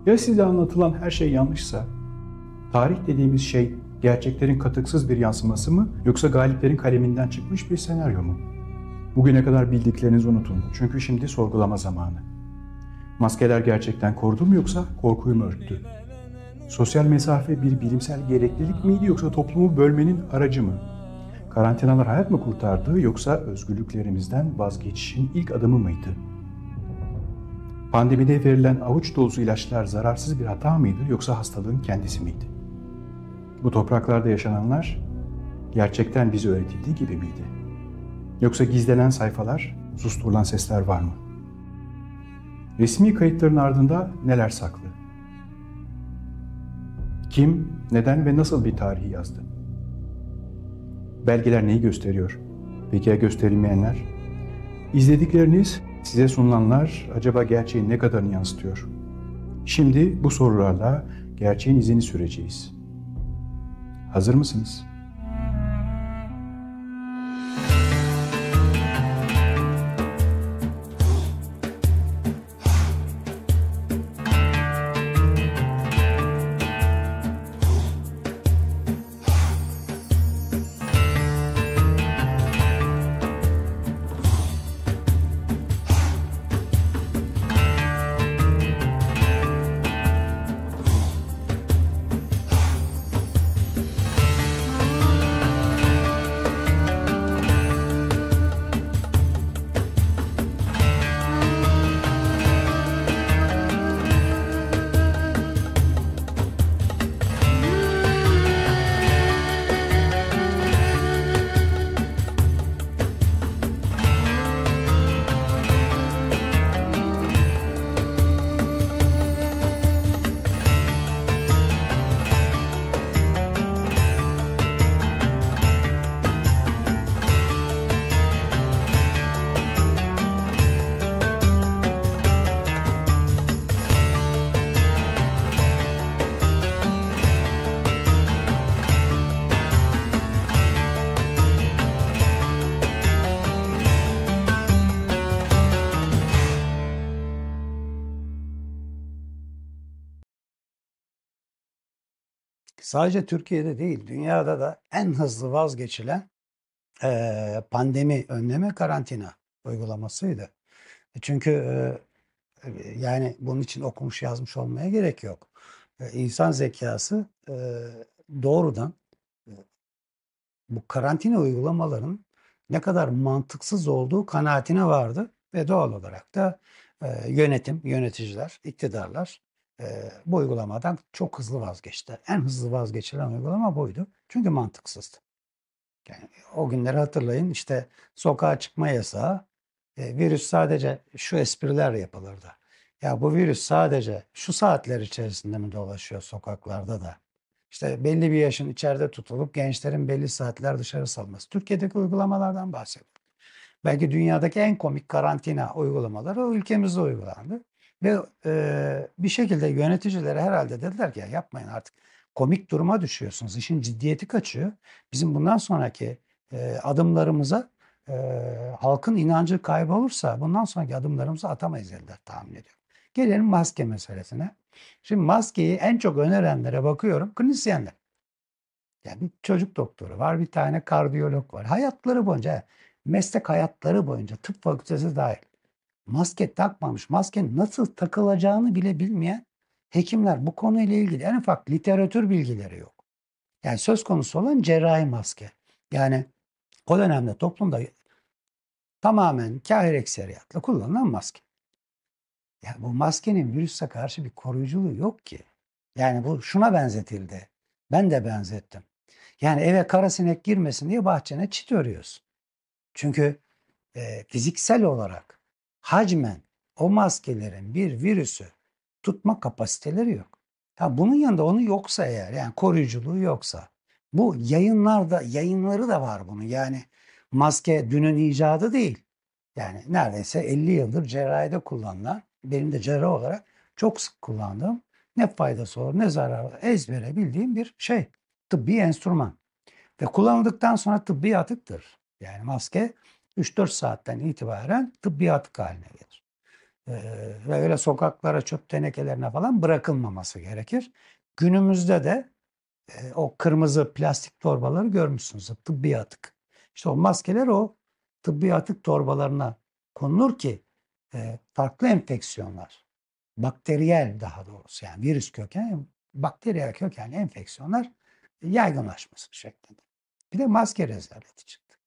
Ya size anlatılan her şey yanlışsa? Tarih dediğimiz şey gerçeklerin katıksız bir yansıması mı yoksa galiplerin kaleminden çıkmış bir senaryo mu? Bugüne kadar bildiklerinizi unutun çünkü şimdi sorgulama zamanı. Maskeler gerçekten korudu mu yoksa korkuyu mu örttü? Sosyal mesafe bir bilimsel gereklilik miydi yoksa toplumu bölmenin aracı mı? Karantinalar hayat mı kurtardı yoksa özgürlüklerimizden vazgeçişin ilk adımı mıydı? Pandemide verilen avuç dolusu ilaçlar zararsız bir hata mıydı yoksa hastalığın kendisi miydi? Bu topraklarda yaşananlar gerçekten bize öğretildiği gibi miydi? Yoksa gizlenen sayfalar, susturulan sesler var mı? Resmi kayıtların ardında neler saklı? Kim, neden ve nasıl bir tarihi yazdı? Belgeler neyi gösteriyor? Peki ya gösterilmeyenler? İzledikleriniz, size sunulanlar acaba gerçeğin ne kadarını yansıtıyor? Şimdi bu sorularla gerçeğin izini süreceğiz. Hazır mısınız? Sadece Türkiye'de değil, dünyada da en hızlı vazgeçilen pandemi önleme karantina uygulamasıydı. Çünkü yani bunun için okumuş yazmış olmaya gerek yok. İnsan zekası doğrudan e, bu karantina uygulamaların ne kadar mantıksız olduğu kanaatine vardı ve doğal olarak da yönetim, yöneticiler, iktidarlar bu uygulamadan çok hızlı vazgeçti. En hızlı vazgeçilen uygulama buydu. Çünkü mantıksızdı. Yani o günleri hatırlayın, işte sokağa çıkma yasağı, virüs sadece şu espriler yapılırdı. Ya bu virüs sadece şu saatler içerisinde mi dolaşıyor sokaklarda da? İşte belli bir yaşın içeride tutulup gençlerin belli saatler dışarı salması. Türkiye'deki uygulamalardan bahsediyorum. Belki dünyadaki en komik karantina uygulamaları ülkemizde uygulandı. Ve bir şekilde yöneticilere herhalde dediler ki ya yapmayın artık, komik duruma düşüyorsunuz. İşin ciddiyeti kaçıyor. Bizim bundan sonraki adımlarımıza halkın inancı kaybolursa bundan sonraki adımlarımızı atamayız dediler, tahmin ediyorum. Gelelim maske meselesine. Şimdi maskeyi en çok önerenlere bakıyorum, klinisyenler. Yani bir çocuk doktoru var, bir tane kardiyolog var. Hayatları boyunca, meslek hayatları boyunca, tıp fakültesi dahil, maske takmamış, maskenin nasıl takılacağını bile bilmeyen hekimler, bu konuyla ilgili en ufak literatür bilgileri yok. Yani söz konusu olan cerrahi maske. Yani o dönemde toplumda tamamen kahir ekseriyatla kullanılan maske. Yani bu maskenin virüse karşı bir koruyuculuğu yok ki. Yani bu şuna benzetildi. Ben de benzettim. Yani eve kara sinek girmesin diye bahçene çit örüyorsun. Çünkü fiziksel olarak hacmen o maskelerin bir virüsü tutma kapasiteleri yok. Ha, bunun yanında onu yoksa eğer, yani koruyuculuğu yoksa, bu yayınları da var bunun. Yani maske dünün icadı değil. Yani neredeyse 50 yıldır cerrahide kullanılan, benim de cerrah olarak çok sık kullandığım, ne faydası olur ne zararı olur ezbere bildiğim bir şey. Tıbbi enstrüman. Ve kullanıldıktan sonra tıbbi atıktır. Yani maske 3-4 saatten itibaren tıbbi atık haline gelir. Ve öyle sokaklara, çöp tenekelerine falan bırakılmaması gerekir. Günümüzde de o kırmızı plastik torbaları görmüşsünüz. Tıbbi atık. İşte o maskeler o tıbbi atık torbalarına konulur ki farklı enfeksiyonlar, bakteriyel daha doğrusu yani virüs kökenli, bakteriyel kökenli enfeksiyonlar yaygınlaşması şeklinde. Bir de maske rezaleti çıktı.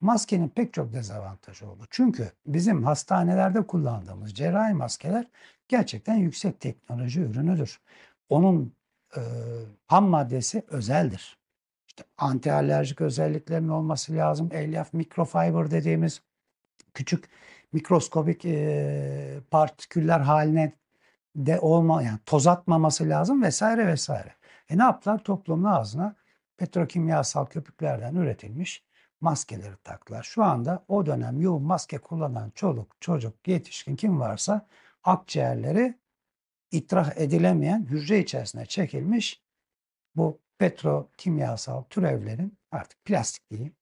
Maskenin pek çok dezavantajı oldu. Çünkü bizim hastanelerde kullandığımız cerrahi maskeler gerçekten yüksek teknoloji ürünüdür. Onun e, ham maddesi özeldir. İşte antialerjik özelliklerinin olması lazım. Elyaf mikrofiber dediğimiz küçük mikroskobik partiküller haline de yani toz atmaması lazım vesaire vesaire. Ne yaptılar? Toplumun ağzına petrokimyasal köpüklerden üretilmiş maskeleri taktılar. Şu anda o dönem yoğun maske kullanan çoluk, çocuk, yetişkin kim varsa akciğerleri itrah edilemeyen hücre içerisine çekilmiş bu petrokimyasal türevlerin artık plastik diyeyim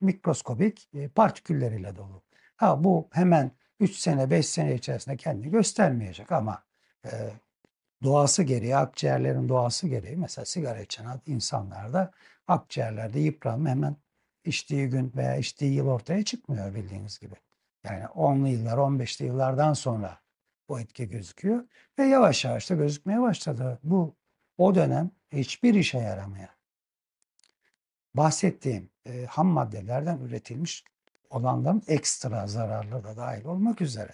mikroskobik partikülleriyle dolu. Ha bu hemen 3 sene 5 sene içerisinde kendini göstermeyecek ama e, doğası gereği akciğerlerin doğası gereği mesela sigara içen insanlarda akciğerlerde yıpranma hemen içtiği gün veya içtiği yıl ortaya çıkmıyor bildiğiniz gibi. Yani 10'lu yıllar 15'li yıllardan sonra bu etki gözüküyor ve yavaş yavaş da gözükmeye başladı. Bu o dönem hiçbir işe yaramayan bahsettiğim ham maddelerden üretilmiş olanların ekstra zararlı da dahil olmak üzere.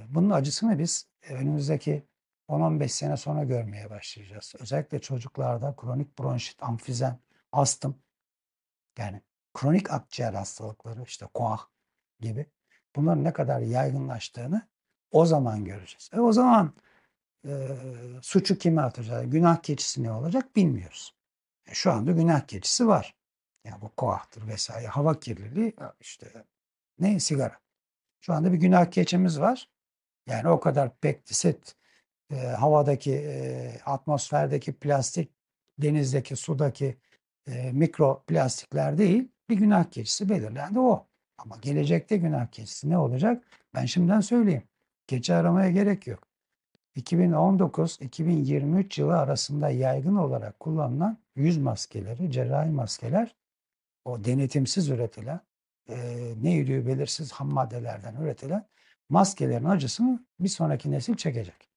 Bunun acısını biz önümüzdeki 10-15 sene sonra görmeye başlayacağız. Özellikle çocuklarda kronik bronşit, amfizen, astım yani kronik akciğer hastalıkları işte koah gibi bunların ne kadar yaygınlaştığını o zaman göreceğiz. O zaman suçu kime atacağız? Günah keçisi ne olacak bilmiyoruz. Şu anda günah keçisi var. Yani bu koahtır vesaire. Hava kirliliği işte ne sigara. Şu anda bir günah keçimiz var. Yani o kadar pestisit, havadaki, atmosferdeki plastik, denizdeki, sudaki mikroplastikler değil. Bir günah keçisi belirlendi o. Ama gelecekte günah keçisi ne olacak? Ben şimdiden söyleyeyim. Keçi aramaya gerek yok. 2019-2023 yılı arasında yaygın olarak kullanılan yüz maskeleri, cerrahi maskeler, o denetimsiz üretilen, ne yürüyor belirsiz ham maddelerden üretilen maskelerin acısını bir sonraki nesil çekecek.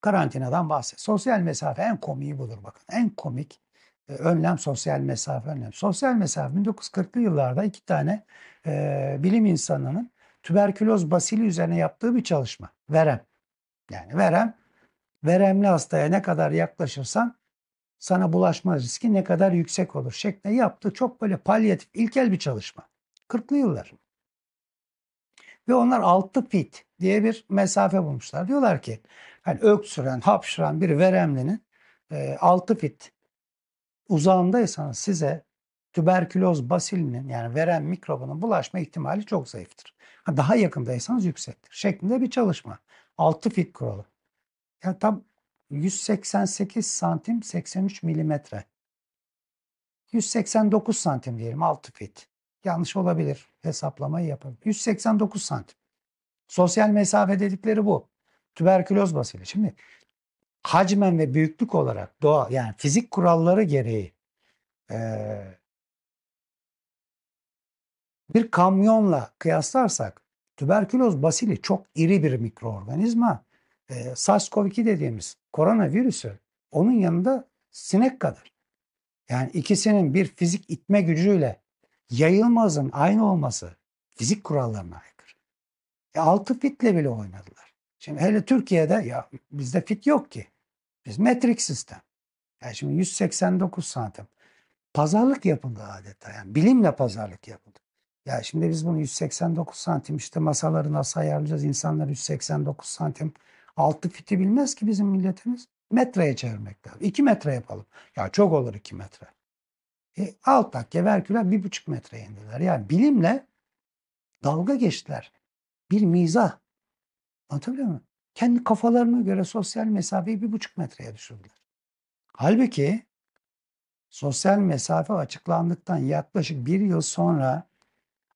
Karantinadan bahset. Sosyal mesafe en komiği budur bakın. En komik önlem sosyal mesafe önlem. Sosyal mesafe 1940'lı yıllarda iki tane bilim insanının tüberküloz basili üzerine yaptığı bir çalışma. Verem. Yani veremli hastaya ne kadar yaklaşırsan sana bulaşma riski ne kadar yüksek olur şeklinde yaptığı çok böyle palyatif, ilkel bir çalışma. 40'lı yıllar. Ve onlar 6 fit diye bir mesafe bulmuşlar. Diyorlar ki hani öksüren, hapşıran bir veremlinin 6 fit uzağındaysanız size tüberküloz basilinin yani verem mikrobunun bulaşma ihtimali çok zayıftır. Daha yakındaysanız yüksektir şeklinde bir çalışma. 6 fit kuralı. Yani tam 188 santim 83 milimetre. 189 santim diyelim 6 fit. Yanlış olabilir. Hesaplamayı yapalım. 189 santim. Sosyal mesafe dedikleri bu. Tüberküloz basili. Şimdi hacmen ve büyüklük olarak doğa yani fizik kuralları gereği bir kamyonla kıyaslarsak tüberküloz basili çok iri bir mikroorganizma. SARS-CoV-2 dediğimiz koronavirüsü onun yanında sinek kadar. Yani ikisinin bir fizik itme gücüyle yayılma hızın aynı olması fizik kurallarına aykırı. 6 fitle bile oynadılar. Şimdi hele Türkiye'de ya bizde fit yok ki. Biz metrik sistem. Yani şimdi 189 santim. Pazarlık yapıldı adeta. Yani bilimle pazarlık yapıldı. Ya şimdi biz bunu 189 santim işte masaları nasıl ayarlayacağız? İnsanlar 189 santim 6 fiti bilmez ki bizim milletimiz. Metreye çevirmek lazım. 2 metre yapalım. Ya çok olur 2 metre. Alttaki verküler 1,5 metreye indiler. Yani bilimle dalga geçtiler. Bir mizah. Anlatabiliyor muyum? Kendi kafalarına göre sosyal mesafeyi 1,5 metreye düşürdüler. Halbuki sosyal mesafe açıklandıktan yaklaşık bir yıl sonra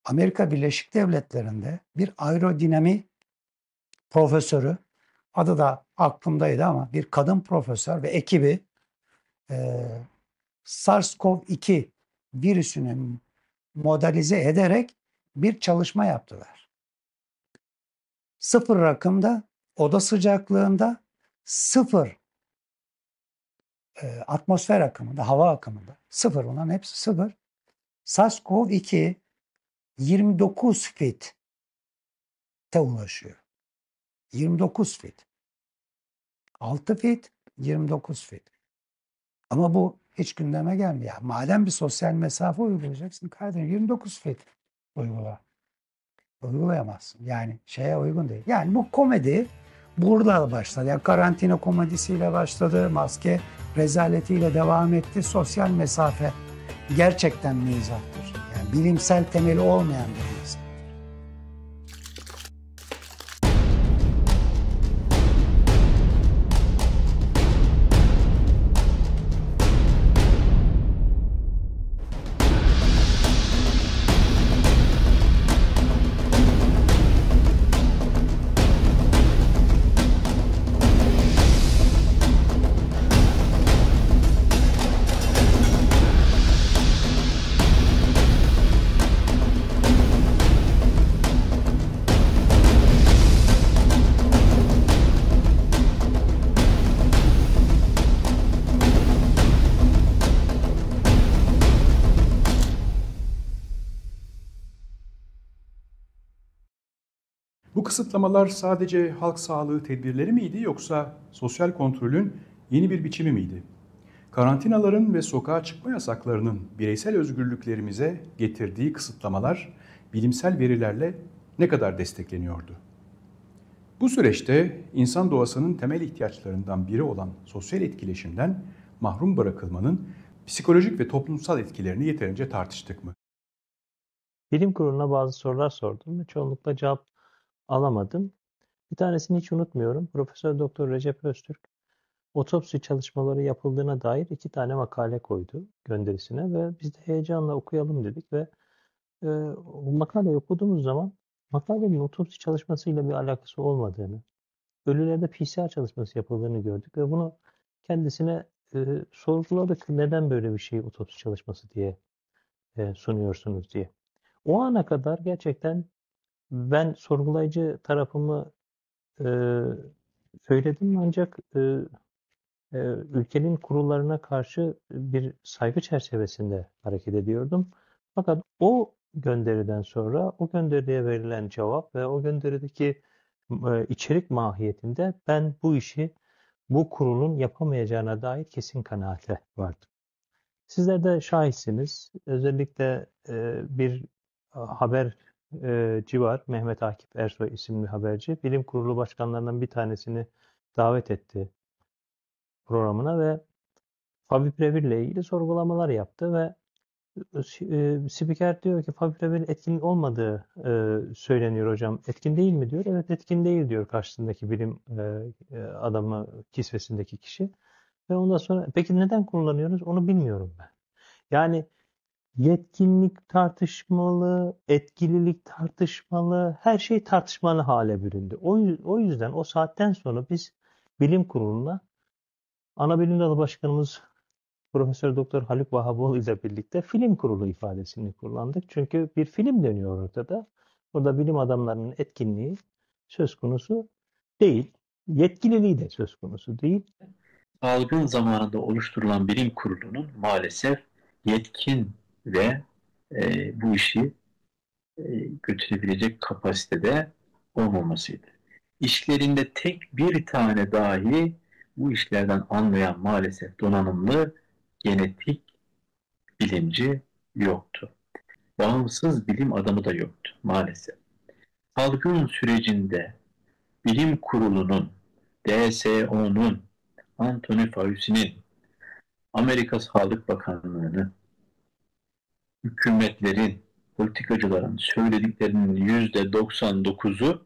Amerika Birleşik Devletleri'nde bir aerodinami profesörü, adı da aklımdaydı ama bir kadın profesör ve ekibi SARS-CoV-2 virüsünü modelize ederek bir çalışma yaptılar. Sıfır rakımda, oda sıcaklığında, sıfır atmosfer akımında, hava akımında, sıfır, bunların hepsi sıfır. SARS-CoV-2 29 fit'e ulaşıyor. 29 fit. 6 fit, 29 fit. Ama bu hiç gündeme gelmiyor. Madem bir sosyal mesafe uygulayacaksın kardeşim, 29 fit uygula. Uygulayamazsın. Yani şeye uygun değil. Yani bu komedi burada başladı. Yani karantina komedisiyle başladı. Maske rezaletiyle devam etti. Sosyal mesafe gerçekten mizahtır. Yani bilimsel temeli olmayan bir mizah. Bu kısıtlamalar sadece halk sağlığı tedbirleri miydi yoksa sosyal kontrolün yeni bir biçimi miydi? Karantinaların ve sokağa çıkma yasaklarının bireysel özgürlüklerimize getirdiği kısıtlamalar bilimsel verilerle ne kadar destekleniyordu? Bu süreçte insan doğasının temel ihtiyaçlarından biri olan sosyal etkileşimden mahrum bırakılmanın psikolojik ve toplumsal etkilerini yeterince tartıştık mı? Bilim kuruluna bazı sorular sordum ve çoğunlukla cevap alamadım. Bir tanesini hiç unutmuyorum. Profesör Doktor Recep Öztürk otopsi çalışmaları yapıldığına dair 2 tane makale koydu gönderisine ve biz de heyecanla okuyalım dedik ve bu makaleyi okuduğumuz zaman makalenin otopsi çalışmasıyla bir alakası olmadığını, ölülerde PCR çalışması yapıldığını gördük ve bunu kendisine sorguladık. Neden böyle bir şey otopsi çalışması diye sunuyorsunuz diye. O ana kadar gerçekten ben sorgulayıcı tarafımı söyledim ancak ülkenin kurullarına karşı bir saygı çerçevesinde hareket ediyordum. Fakat o gönderiden sonra o gönderiye verilen cevap ve o gönderideki içerik mahiyetinde ben bu işi bu kurulun yapamayacağına dair kesin kanaate vardım. Sizler de şahitsiniz. Özellikle bir haberci var. Mehmet Akif Ersoy isimli haberci. Bilim Kurulu başkanlarından bir tanesini davet etti programına ve Favipiravir ile ilgili sorgulamalar yaptı ve spiker diyor ki Favipiravir etkin olmadığı söyleniyor hocam. Etkin değil mi diyor. Evet, etkin değil diyor karşısındaki bilim adamı kisvesindeki kişi. Ve ondan sonra peki neden kullanıyoruz onu bilmiyorum ben. Yani yetkinlik tartışmalı, etkililik tartışmalı, her şey tartışmalı hale büründü. O yüzden o saatten sonra biz bilim kuruluna Anabilim Dalı Başkanımız Profesör Doktor Haluk Vahaboğlu ile birlikte film kurulu ifadesini kullandık. Çünkü bir film dönüyor ortada. Orada bilim adamlarının etkinliği söz konusu değil. Yetkililiği de söz konusu değil. Salgın zamanında oluşturulan bilim kurulunun maalesef yetkin ve bu işi götürebilecek kapasitede olmamasıydı. İşlerinde tek bir tane dahi bu işlerden anlayan maalesef donanımlı genetik bilimci yoktu. Bağımsız bilim adamı da yoktu maalesef. Salgın sürecinde bilim kurulunun, DSO'nun, Anthony Fauci'nin, Amerika Sağlık Bakanlığı'nın, hükümetlerin, politikacıların söylediklerinin %99'u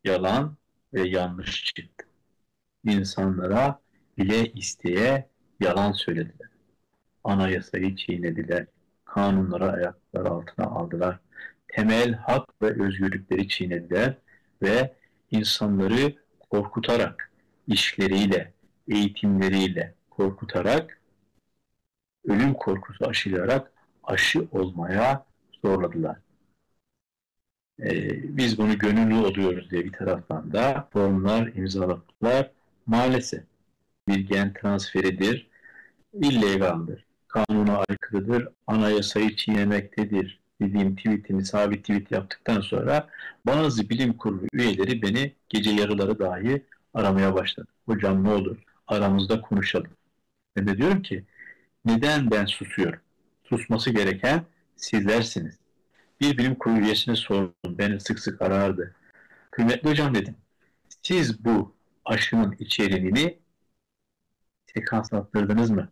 yalan ve yanlış çıktı. İnsanlara bile isteye yalan söylediler. Anayasayı çiğnediler. Kanunları ayaklar altına aldılar. temel hak ve özgürlükleri çiğnediler ve insanları korkutarak, işleriyle, eğitimleriyle korkutarak, ölüm korkusu aşılayarak aşı olmaya zorladılar. Biz bunu gönüllü oluyoruz diye bir taraftan da formlar imzaladılar. Maalesef bir gen transferidir, illegaldir, kanuna aykırıdır, anayasayı çiğnemektedir dediğim tweetimi sabit tweet yaptıktan sonra bazı bilim kurulu üyeleri beni gece yarıları dahi aramaya başladı. Hocam ne olur aramızda konuşalım. Ben de diyorum ki neden ben susuyorum? Susması gereken sizlersiniz. Bir bilim kurulu üyesine sordum. Beni sık sık arardı. Kıymetli hocam dedim. Siz bu aşının içeriğini sekanslandırdınız mı?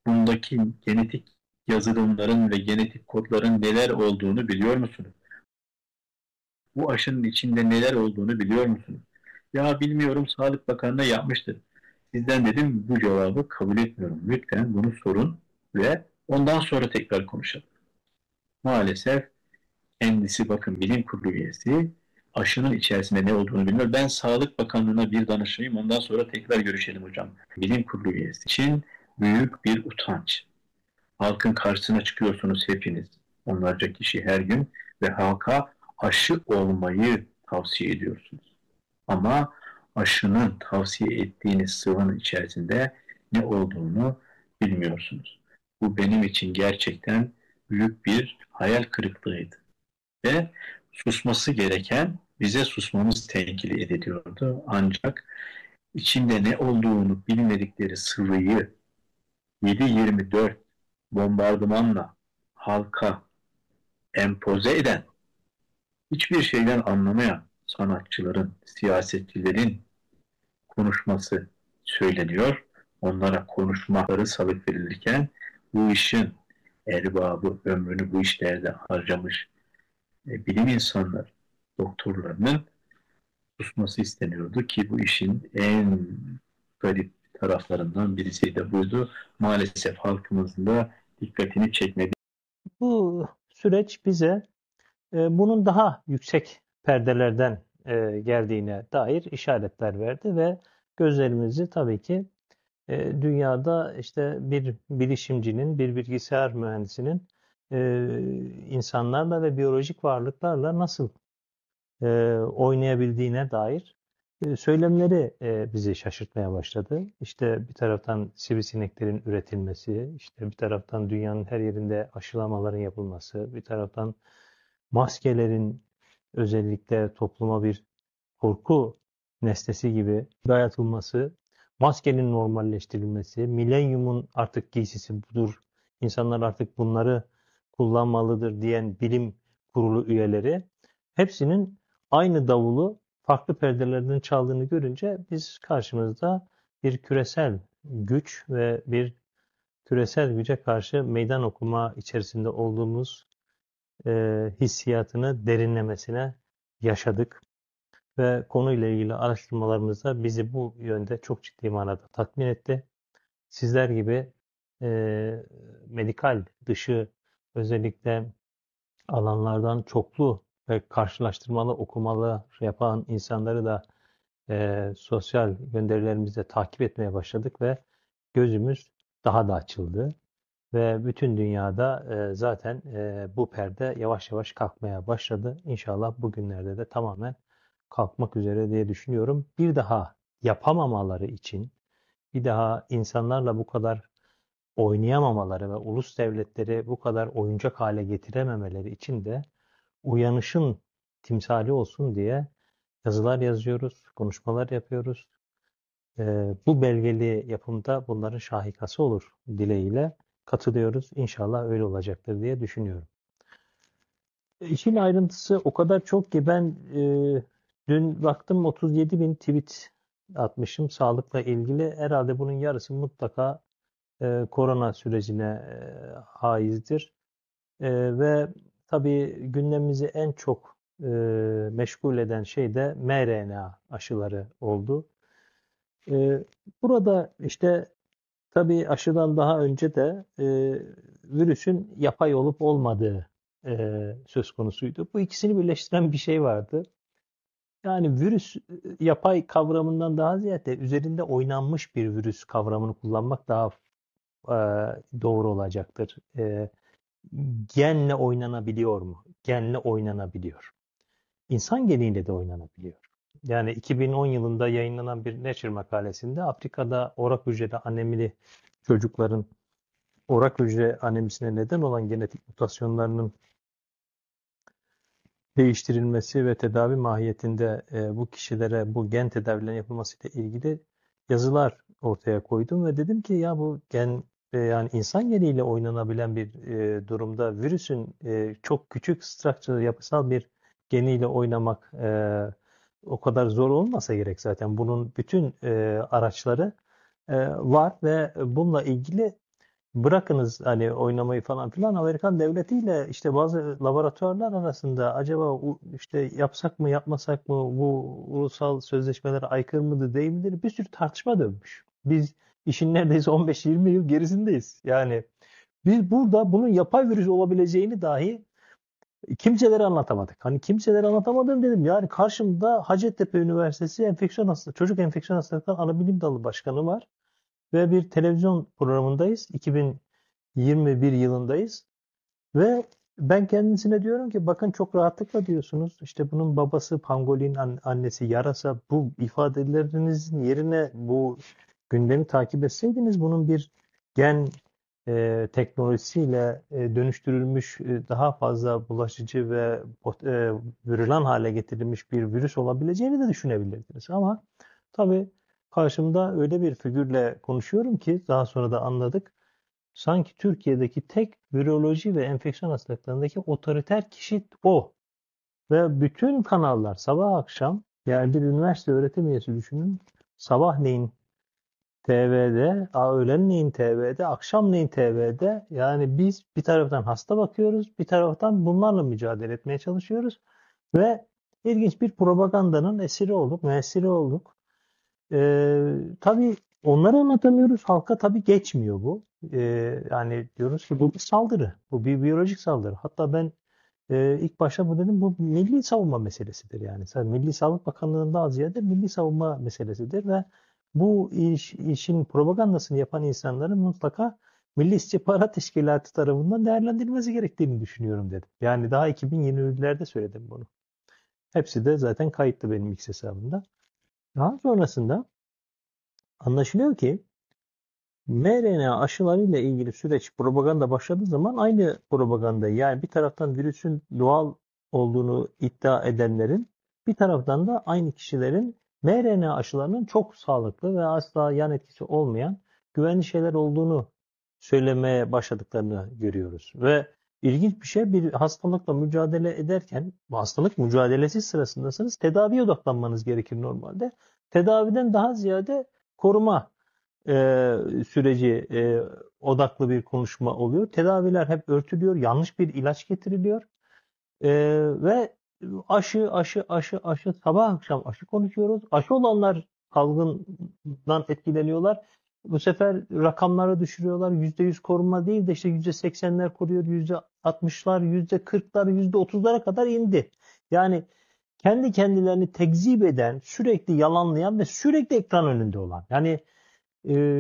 Bundaki genetik yazılımların ve genetik kodların neler olduğunu biliyor musunuz? Bu aşının içinde neler olduğunu biliyor musunuz? Ya bilmiyorum, Sağlık Bakanı'na yapmıştır. Sizden dedim bu cevabı kabul etmiyorum. Lütfen bunu sorun ve ondan sonra tekrar konuşalım. Maalesef kendisi bakın bilim kurulu üyesi, aşının içerisinde ne olduğunu bilmiyor. Ben Sağlık Bakanlığı'na bir danışayım, ondan sonra tekrar görüşelim hocam. Bilim kurulu üyesi için büyük bir utanç. Halkın karşısına çıkıyorsunuz hepiniz, onlarca kişi her gün ve halka aşı olmayı tavsiye ediyorsunuz. Ama aşının tavsiye ettiğiniz sıvının içerisinde ne olduğunu bilmiyorsunuz. Bu benim için gerçekten büyük bir hayal kırıklığıydı. Ve susması gereken bize susmamız tenkil ediliyordu. Ancak içinde ne olduğunu bilmedikleri sıvıyı 7/24 bombardımanla halka empoze eden, hiçbir şeyden anlamayan sanatçıların, siyasetçilerin konuşması söyleniyor. Onlara konuşmaları salık verilirken bu işin erbabı ömrünü bu işlerde harcamış bilim insanları, doktorlarının susması isteniyordu ki bu işin en garip taraflarından birisi de buydu. Maalesef halkımızın da dikkatini çekmedi. Bu süreç bize bunun daha yüksek perdelerden geldiğine dair işaretler verdi ve gözlerimizi tabii ki dünyada işte bir bilişimcinin, bir bilgisayar mühendisinin insanlarla ve biyolojik varlıklarla nasıl oynayabildiğine dair söylemleri bizi şaşırtmaya başladı. İşte bir taraftan sivrisineklerin üretilmesi, işte bir taraftan dünyanın her yerinde aşılamaların yapılması, bir taraftan maskelerin özellikle topluma bir korku nesnesi gibi dayatılması, maskenin normalleştirilmesi, milenyumun artık giysisi budur, insanlar artık bunları kullanmalıdır diyen bilim kurulu üyeleri, hepsinin aynı davulu farklı perdelerden çaldığını görünce biz karşımızda bir küresel güç ve bir küresel güce karşı meydan okuma içerisinde olduğumuz hissiyatını derinlemesine yaşadık. Ve konuyla ilgili araştırmalarımızda bizi bu yönde çok ciddi manada tatmin etti. Sizler gibi medikal dışı özellikle alanlardan çoklu ve karşılaştırmalı okumalar yapan insanları da sosyal gönderilerimizde takip etmeye başladık ve gözümüz daha da açıldı. Ve bütün dünyada zaten bu perde yavaş yavaş kalkmaya başladı. İnşallah bugünlerde de tamamen kalkmak üzere diye düşünüyorum. Bir daha yapamamaları için, bir daha insanlarla bu kadar oynayamamaları ve ulus devletleri bu kadar oyuncak hale getirememeleri için de uyanışın timsali olsun diye yazılar yazıyoruz, konuşmalar yapıyoruz. Bu belgeli yapımda bunların şahikası olur dileğiyle katılıyoruz. İnşallah öyle olacaktır diye düşünüyorum. İşin ayrıntısı o kadar çok ki ben dün baktım 37.000 tweet atmışım sağlıkla ilgili. Herhalde bunun yarısı mutlaka korona sürecine haizdir. Ve tabii gündemimizi en çok meşgul eden şey de mRNA aşıları oldu. Burada işte tabii aşıdan daha önce de virüsün yapay olup olmadığı söz konusuydu. Bu ikisini birleştiren bir şey vardı. Yani virüs yapay kavramından daha ziyade üzerinde oynanmış bir virüs kavramını kullanmak daha e, doğru olacaktır. Genle oynanabiliyor mu? Genle oynanabiliyor. İnsan geniyle de oynanabiliyor. Yani 2010 yılında yayınlanan bir Nature makalesinde Afrika'da orak hücreli anemili çocukların orak hücre anemisine neden olan genetik mutasyonlarının değiştirilmesi ve tedavi mahiyetinde bu kişilere bu gen tedavilerinin yapılması ile ilgili yazılar ortaya koydum ve dedim ki ya bu gen yani insan geniyle oynanabilen bir durumda virüsün çok küçük structure yapısal bir geniyle oynamak o kadar zor olmasa gerek zaten. Bunun bütün araçları var ve bununla ilgili bırakınız hani oynamayı falan filan Amerikan devletiyle işte bazı laboratuvarlar arasında acaba işte yapsak mı yapmasak mı bu ulusal sözleşmelere aykırı mıdır değil midir bir sürü tartışma dönmüş. Biz işin neredeyse 15-20 yıl gerisindeyiz. Yani biz burada bunun yapay virüs olabileceğini dahi kimselere anlatamadık. Hani kimselere anlatamadım dedim. Yani karşımda Hacettepe Üniversitesi Çocuk Enfeksiyon Hastalıkları Anabilim Dalı Başkanı var. Ve bir televizyon programındayız. 2021 yılındayız. Ve ben kendisine diyorum ki bakın çok rahatlıkla diyorsunuz. İşte bunun babası pangolin, annesi yarasa. Bu ifadelerinizin yerine bu gündemi takip etseydiniz bunun bir gen teknolojisiyle dönüştürülmüş daha fazla bulaşıcı ve virülan hale getirilmiş bir virüs olabileceğini de düşünebilirdiniz. Ama tabii karşımda öyle bir figürle konuşuyorum ki daha sonra da anladık. Sanki Türkiye'deki tek viroloji ve enfeksiyon hastalıklarındaki otoriter kişi o. Ve bütün kanallar sabah akşam yani bir üniversite öğretim üyesi düşünün. Sabahleyin TV'de, öğlenleyin TV'de, akşamleyin TV'de yani biz bir taraftan hasta bakıyoruz, bir taraftan bunlarla mücadele etmeye çalışıyoruz ve ilginç bir propagandanın esiri olduk, müessiri olduk. Tabii onları anlatamıyoruz. Halka tabii geçmiyor bu. Yani diyoruz ki bu bir saldırı. Bu bir biyolojik saldırı. Hatta ben ilk başta bu dedim bu milli savunma meselesidir yani. Milli Sağlık Bakanlığı'ndan daha ziyade milli savunma meselesidir ve bu işin propagandasını yapan insanların mutlaka Milli İstihbarat Teşkilatı tarafından değerlendirilmesi gerektiğini düşünüyorum dedim. Yani daha 2020'lerde söyledim bunu. Hepsi de zaten kayıtlı benim X hesabımda. Daha sonrasında anlaşılıyor ki mRNA aşılarıyla ilgili süreç propaganda başladığı zaman aynı propaganda yani bir taraftan virüsün doğal olduğunu iddia edenlerin bir taraftan da aynı kişilerin mRNA aşılarının çok sağlıklı ve asla yan etkisi olmayan güvenli şeyler olduğunu söylemeye başladıklarını görüyoruz. Ve ilginç bir şey bir hastalıkla mücadele ederken bu hastalık mücadelesi sırasındasınız tedaviye odaklanmanız gerekir normalde. Tedaviden daha ziyade koruma süreci odaklı bir konuşma oluyor. Tedaviler hep örtülüyor, yanlış bir ilaç getiriliyor ve aşı sabah akşam aşı konuşuyoruz. Aşı olanlar salgından etkileniyorlar. Bu sefer rakamları düşürüyorlar. %100 korunma değil de işte %80'ler koruyor, %60'lar, %40'lar, %30'lara kadar indi. Yani kendi kendilerini tekzip eden, sürekli yalanlayan ve sürekli ekran önünde olan. Yani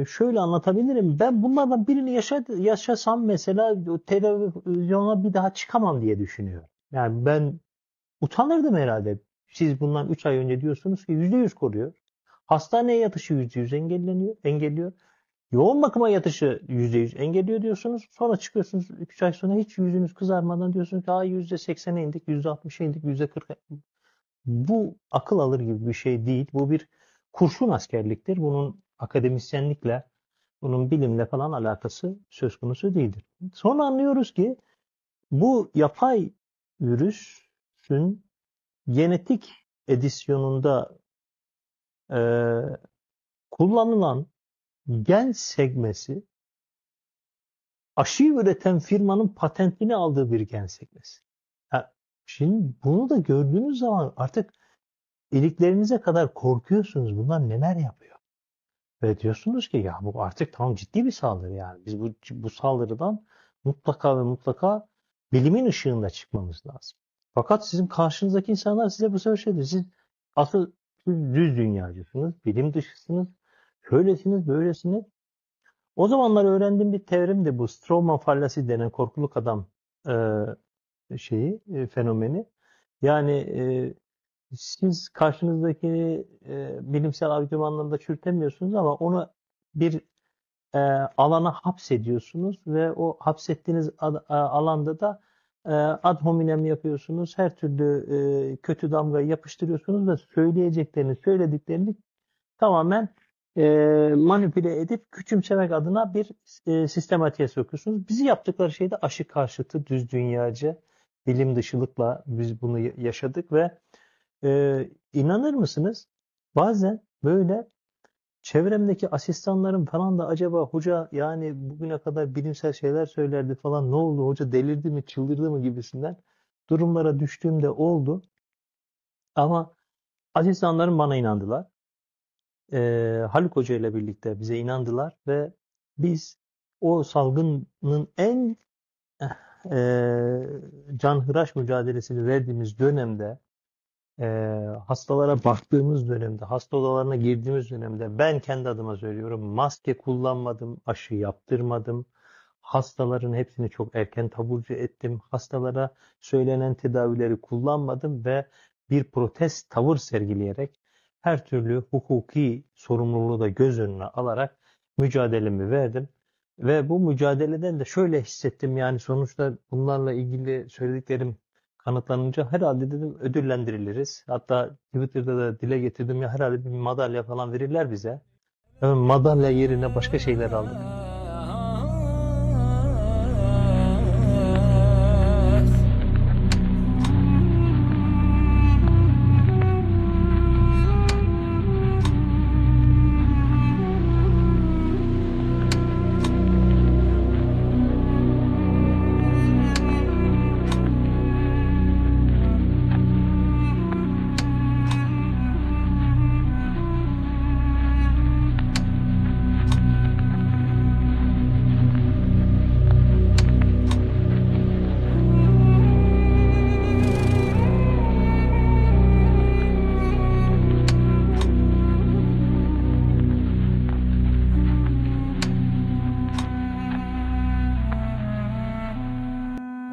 şöyle anlatabilirim. Ben bunlardan birini yaşasam mesela televizyona bir daha çıkamam diye düşünüyorum. Yani ben utanırdım herhalde. Siz bundan 3 ay önce diyorsunuz ki %100 koruyor. Hastaneye yatışı %100 engelliyor. Yoğun bakıma yatışı %100 engelliyor diyorsunuz. Sonra çıkıyorsunuz 3 ay sonra hiç yüzünüz kızarmadan diyorsunuz ki %80'e indik, %60'a indik, %40'a. Bu akıl alır gibi bir şey değil. Bu bir kurşun askerliktir. Bunun akademisyenlikle, bunun bilimle falan alakası söz konusu değildir. Sonra anlıyoruz ki bu yapay virüsün genetik edisyonunda kullanılan gen sekmesi aşıyı üreten firmanın patentini aldığı bir gen sekmesi. Şimdi bunu da gördüğünüz zaman artık iliklerinize kadar korkuyorsunuz. Bunlar neler yapıyor? Ve diyorsunuz ki ya bu artık tamam ciddi bir saldırı yani. Biz bu saldırıdan mutlaka ve mutlaka bilimin ışığında çıkmamız lazım. Fakat sizin karşınızdaki insanlar size bu sefer şey diyor. Siz düz dünyacısınız, bilim dışısınız, şöylesiniz, böylesiniz. O zamanlar öğrendiğim bir teorim de bu Strawman fallası denen korkuluk adam fenomeni. Yani siz karşınızdaki bilimsel argümanlarında çürütemiyorsunuz ama onu bir alana hapsediyorsunuz ve o hapsettiğiniz alanda da ad hominem yapıyorsunuz. Her türlü kötü damgayı yapıştırıyorsunuz ve söylediklerini tamamen manipüle edip küçümsemek adına bir sistematiğe sokuyorsunuz. Bizi yaptıkları şey de aşı karşıtı, düz dünyacı, bilim dışılıkla biz bunu yaşadık ve inanır mısınız? Bazen böyle çevremdeki asistanlarım falan da acaba hoca yani bugüne kadar bilimsel şeyler söylerdi falan ne oldu hoca delirdi mi çıldırdı mı gibisinden durumlara düştüğümde oldu. Ama asistanlarım bana inandılar. Haluk Hoca ile birlikte bize inandılar ve biz o salgının en canhıraş mücadelesini verdiğimiz dönemde hastalara baktığımız dönemde, hasta odalarına girdiğimiz dönemde ben kendi adıma söylüyorum maske kullanmadım, aşı yaptırmadım. Hastaların hepsini çok erken taburcu ettim. Hastalara söylenen tedavileri kullanmadım ve bir protest tavır sergileyerek her türlü hukuki sorumluluğu da göz önüne alarak mücadelemi verdim. Ve bu mücadeleden de şöyle hissettim yani sonuçta bunlarla ilgili söylediklerim kanıtlanınca herhalde dedim ödüllendiriliriz. Hatta Twitter'da da dile getirdim ya herhalde bir madalya falan verirler bize. Yani madalya yerine başka şeyler aldık.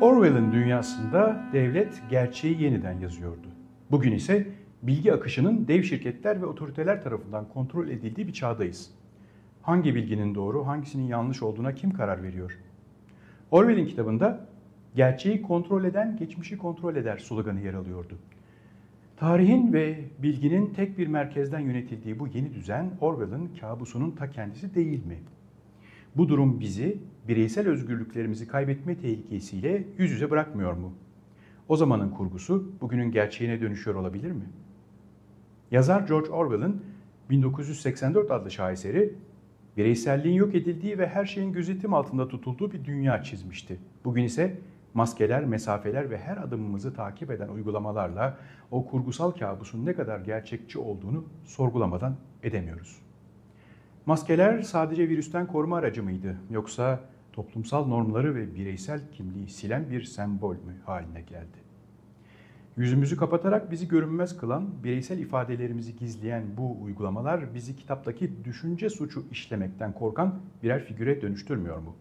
Orwell'ın dünyasında devlet gerçeği yeniden yazıyordu. Bugün ise bilgi akışının dev şirketler ve otoriteler tarafından kontrol edildiği bir çağdayız. Hangi bilginin doğru, hangisinin yanlış olduğuna kim karar veriyor? Orwell'in kitabında gerçeği kontrol eden, geçmişi kontrol eder sloganı yer alıyordu. Tarihin ve bilginin tek bir merkezden yönetildiği bu yeni düzen Orwell'ın kabusunun ta kendisi değil mi? Bu durum bizi bireysel özgürlüklerimizi kaybetme tehlikesiyle yüz yüze bırakmıyor mu? O zamanın kurgusu bugünün gerçeğine dönüşüyor olabilir mi? Yazar George Orwell'ın 1984 adlı şaheseri bireyselliğin yok edildiği ve her şeyin gözetim altında tutulduğu bir dünya çizmişti. Bugün ise maskeler, mesafeler ve her adımımızı takip eden uygulamalarla o kurgusal kabusun ne kadar gerçekçi olduğunu sorgulamadan edemiyoruz. Maskeler sadece virüsten koruma aracı mıydı yoksa toplumsal normları ve bireysel kimliği silen bir sembol mü haline geldi? Yüzümüzü kapatarak bizi görünmez kılan, bireysel ifadelerimizi gizleyen bu uygulamalar bizi kitaptaki düşünce suçu işlemekten korkan birer figüre dönüştürmüyor mu?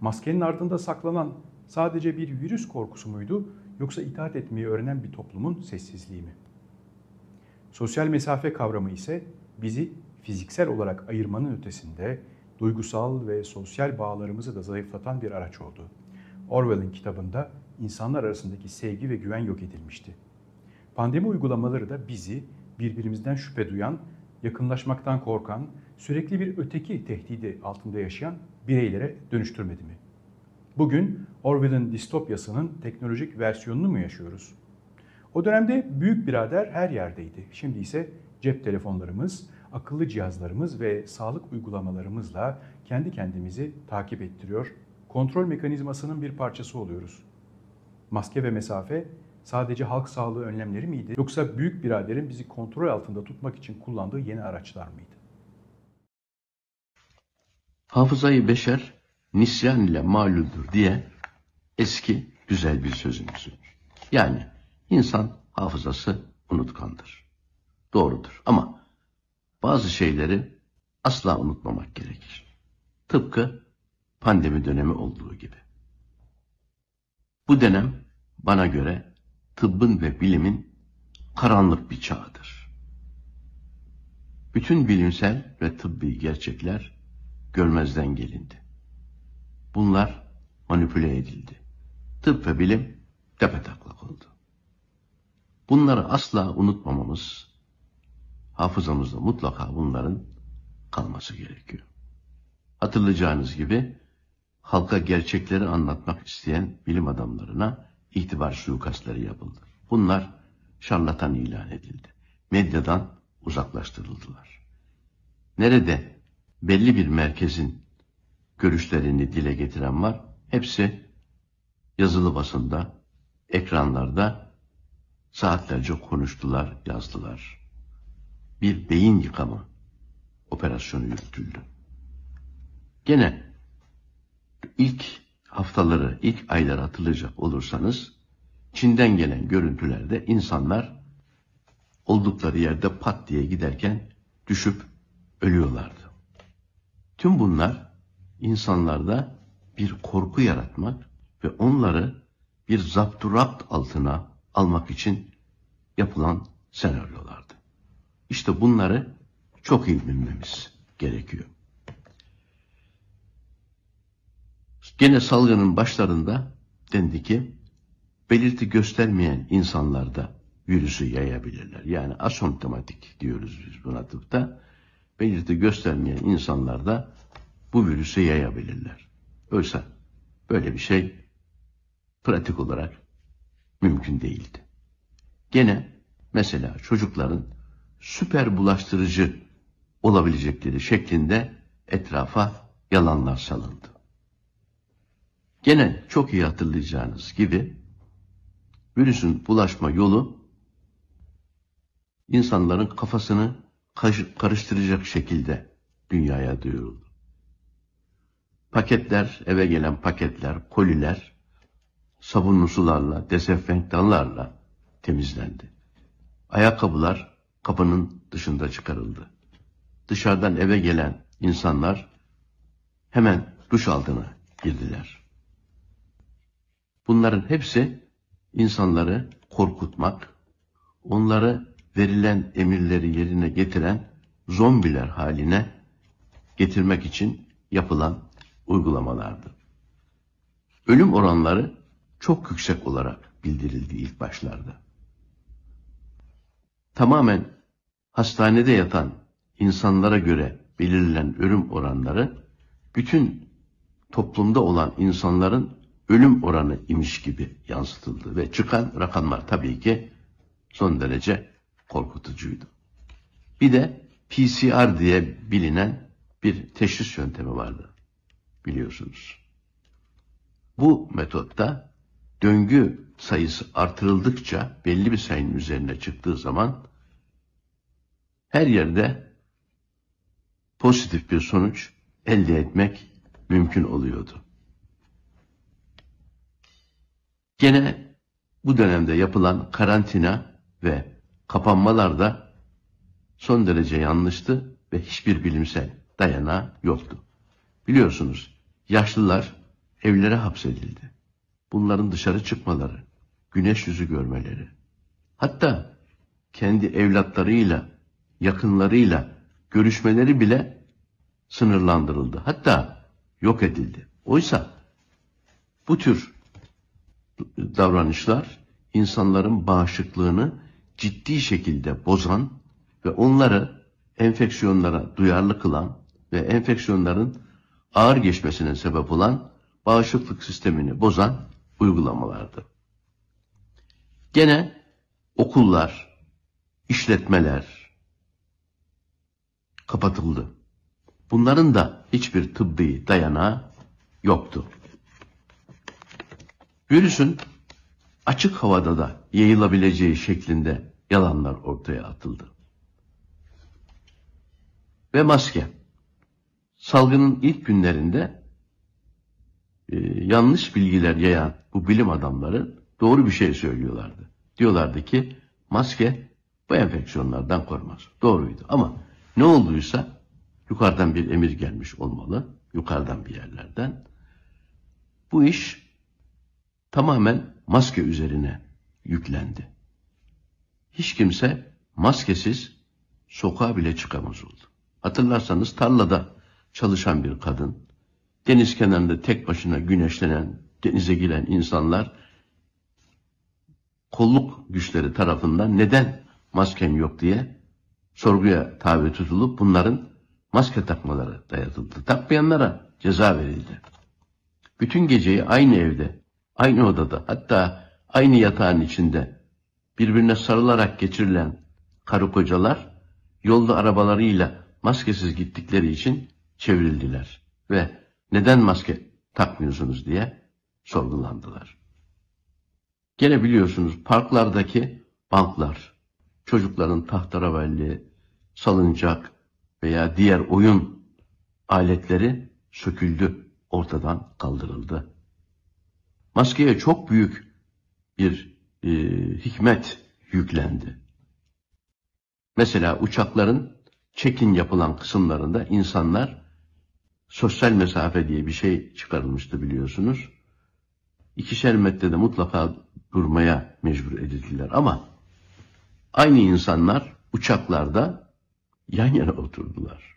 Maskenin ardında saklanan sadece bir virüs korkusu muydu yoksa itaat etmeyi öğrenen bir toplumun sessizliği mi? Sosyal mesafe kavramı ise bizi fiziksel olarak ayırmanın ötesinde duygusal ve sosyal bağlarımızı da zayıflatan bir araç oldu. Orwell'in kitabında insanlar arasındaki sevgi ve güven yok edilmişti. Pandemi uygulamaları da bizi birbirimizden şüphe duyan, yakınlaşmaktan korkan, sürekli bir öteki tehdidi altında yaşayan bireylere dönüştürmedi mi? Bugün Orwell'in distopyasının teknolojik versiyonunu mu yaşıyoruz? O dönemde büyük birader her yerdeydi. Şimdi ise cep telefonlarımız, akıllı cihazlarımız ve sağlık uygulamalarımızla kendi kendimizi takip ettiriyor, kontrol mekanizmasının bir parçası oluyoruz. Maske ve mesafe sadece halk sağlığı önlemleri miydi yoksa büyük biraderin bizi kontrol altında tutmak için kullandığı yeni araçlar mıydı? Hafızayı beşer nisyan ile maluldur diye eski güzel bir sözümüz. Yani insan hafızası unutkandır. Doğrudur ama bazı şeyleri asla unutmamak gerekir. Tıpkı pandemi dönemi olduğu gibi. Bu dönem bana göre tıbbın ve bilimin karanlık bir çağıdır. Bütün bilimsel ve tıbbi gerçekler görmezden gelindi. Bunlar manipüle edildi. Tıp ve bilim tepetaklak oldu. Bunları asla unutmamamız, hafızamızda mutlaka bunların kalması gerekiyor. Hatırlayacağınız gibi halka gerçekleri anlatmak isteyen bilim adamlarına itibar suikastları yapıldı. Bunlar şarlatan ilan edildi. Medyadan uzaklaştırıldılar. Nerede belli bir merkezin görüşlerini dile getiren var, hepsi yazılı basında, ekranlarda saatlerce konuştular, yazdılar. Bir beyin yıkama operasyonu yürütüldü. Gene ilk haftaları, ilk ayları hatırlayacak olursanız, Çin'den gelen görüntülerde insanlar oldukları yerde pat diye giderken düşüp ölüyorlardı. Tüm bunlar insanlarda bir korku yaratmak ve onları bir zapturapt altına almak için yapılan senaryolardı. İşte bunları çok iyi bilmemiz gerekiyor. Gene salgının başlarında dendi ki belirti göstermeyen insanlarda virüsü yayabilirler. Yani asemptomatik diyoruz biz buna tıpta. Belirti göstermeyen insanlarda bu virüsü yayabilirler. Oysa böyle bir şey pratik olarak mümkün değildi. Gene mesela çocukların süper bulaştırıcı olabilecekleri şeklinde etrafa yalanlar salındı. Gene çok iyi hatırlayacağınız gibi virüsün bulaşma yolu insanların kafasını karıştıracak şekilde dünyaya duyuruldu. Paketler, eve gelen paketler, koliler sabunlu sularla, dezenfektanlarla temizlendi. Ayakkabılar kapının dışında çıkarıldı. Dışarıdan eve gelen insanlar hemen duş altına girdiler. Bunların hepsi insanları korkutmak, onları verilen emirleri yerine getiren zombiler haline getirmek için yapılan uygulamalardı. Ölüm oranları çok yüksek olarak bildirildi ilk başlarda. Tamamen hastanede yatan insanlara göre belirlenen ölüm oranları bütün toplumda olan insanların ölüm oranı imiş gibi yansıtıldı ve çıkan rakamlar tabii ki son derece korkutucuydu. Bir de PCR diye bilinen bir teşhis yöntemi vardı, biliyorsunuz. Bu metotta döngü sayısı artırıldıkça belli bir sayının üzerine çıktığı zaman her yerde pozitif bir sonuç elde etmek mümkün oluyordu. Gene bu dönemde yapılan karantina ve kapanmalar da son derece yanlıştı ve hiçbir bilimsel dayanağı yoktu. Biliyorsunuz, yaşlılar evlere hapsedildi. Bunların dışarı çıkmaları, güneş yüzü görmeleri, hatta kendi evlatlarıyla, yakınlarıyla görüşmeleri bile sınırlandırıldı. Hatta yok edildi. Oysa bu tür davranışlar insanların bağışıklığını ciddi şekilde bozan ve onları enfeksiyonlara duyarlı kılan ve enfeksiyonların ağır geçmesine sebep olan bağışıklık sistemini bozan uygulamalardı. Gene okullar, işletmeler kapatıldı. Bunların da hiçbir tıbbi dayanağı yoktu. Virüsün açık havada da yayılabileceği şeklinde yalanlar ortaya atıldı. Ve maske. Salgının ilk günlerinde yanlış bilgiler yayan bu bilim adamları doğru bir şey söylüyorlardı. Diyorlardı ki maske bu enfeksiyonlardan korumaz. Doğruydu ama ne olduysa yukarıdan bir emir gelmiş olmalı. Yukarıdan bir yerlerden. Bu iş tamamen maske üzerine yüklendi. Hiç kimse maskesiz sokağa bile çıkamaz oldu. Hatırlarsanız tarlada çalışan bir kadın, deniz kenarında tek başına güneşlenen, denize giren insanlar kolluk güçleri tarafından neden maskem yok diye sorguya tabi tutulup bunların maske takmaları dayatıldı. Takmayanlara ceza verildi. Bütün geceyi aynı evde, aynı odada, hatta aynı yatağın içinde birbirine sarılarak geçirilen karı kocalar yolda arabalarıyla maskesiz gittikleri için çevrildiler ve neden maske takmıyorsunuz diye sorgulandılar. Gene biliyorsunuz parklardaki banklar, çocukların tahterevalli, salıncak veya diğer oyun aletleri söküldü, ortadan kaldırıldı. Maskeye çok büyük bir hikmet yüklendi. Mesela uçakların check-in yapılan kısımlarında insanlar sosyal mesafe diye bir şey çıkarılmıştı biliyorsunuz. 2'şer metrede mutlaka durmaya mecbur edildiler ama aynı insanlar uçaklarda yan yana oturdular.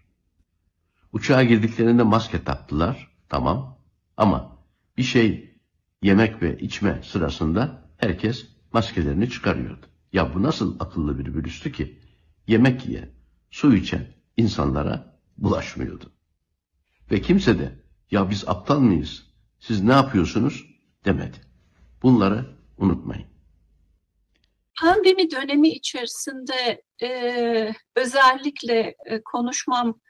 Uçağa girdiklerinde maske taktılar, tamam, ama bir şey yemek ve içme sırasında herkes maskelerini çıkarıyordu. Ya bu nasıl akıllı bir virüstü ki yemek yiyen, su içen insanlara bulaşmıyordu. Ve kimse de ya biz aptal mıyız, siz ne yapıyorsunuz demedi. Bunları unutmayın. Pandemi dönemi içerisinde özellikle konuşmam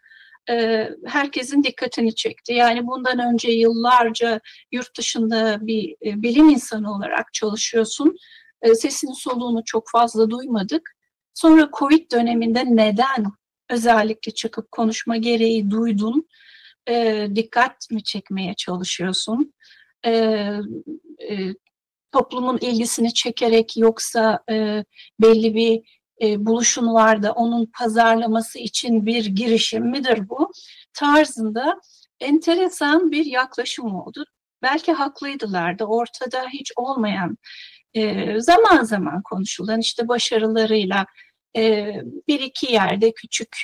herkesin dikkatini çekti. Yani bundan önce yıllarca yurt dışında bir bilim insanı olarak çalışıyorsun. Sesini soluğunu çok fazla duymadık. Sonra Covid döneminde neden özellikle çıkıp konuşma gereği duydun? Dikkat mi çekmeye çalışıyorsun? Toplumun ilgisini çekerek yoksa belli bir buluşun var da onun pazarlaması için bir girişim midir bu? Tarzında enteresan bir yaklaşım oldu. Belki haklıydılar da ortada hiç olmayan zaman zaman konuşulan işte başarılarıyla bir iki yerde küçük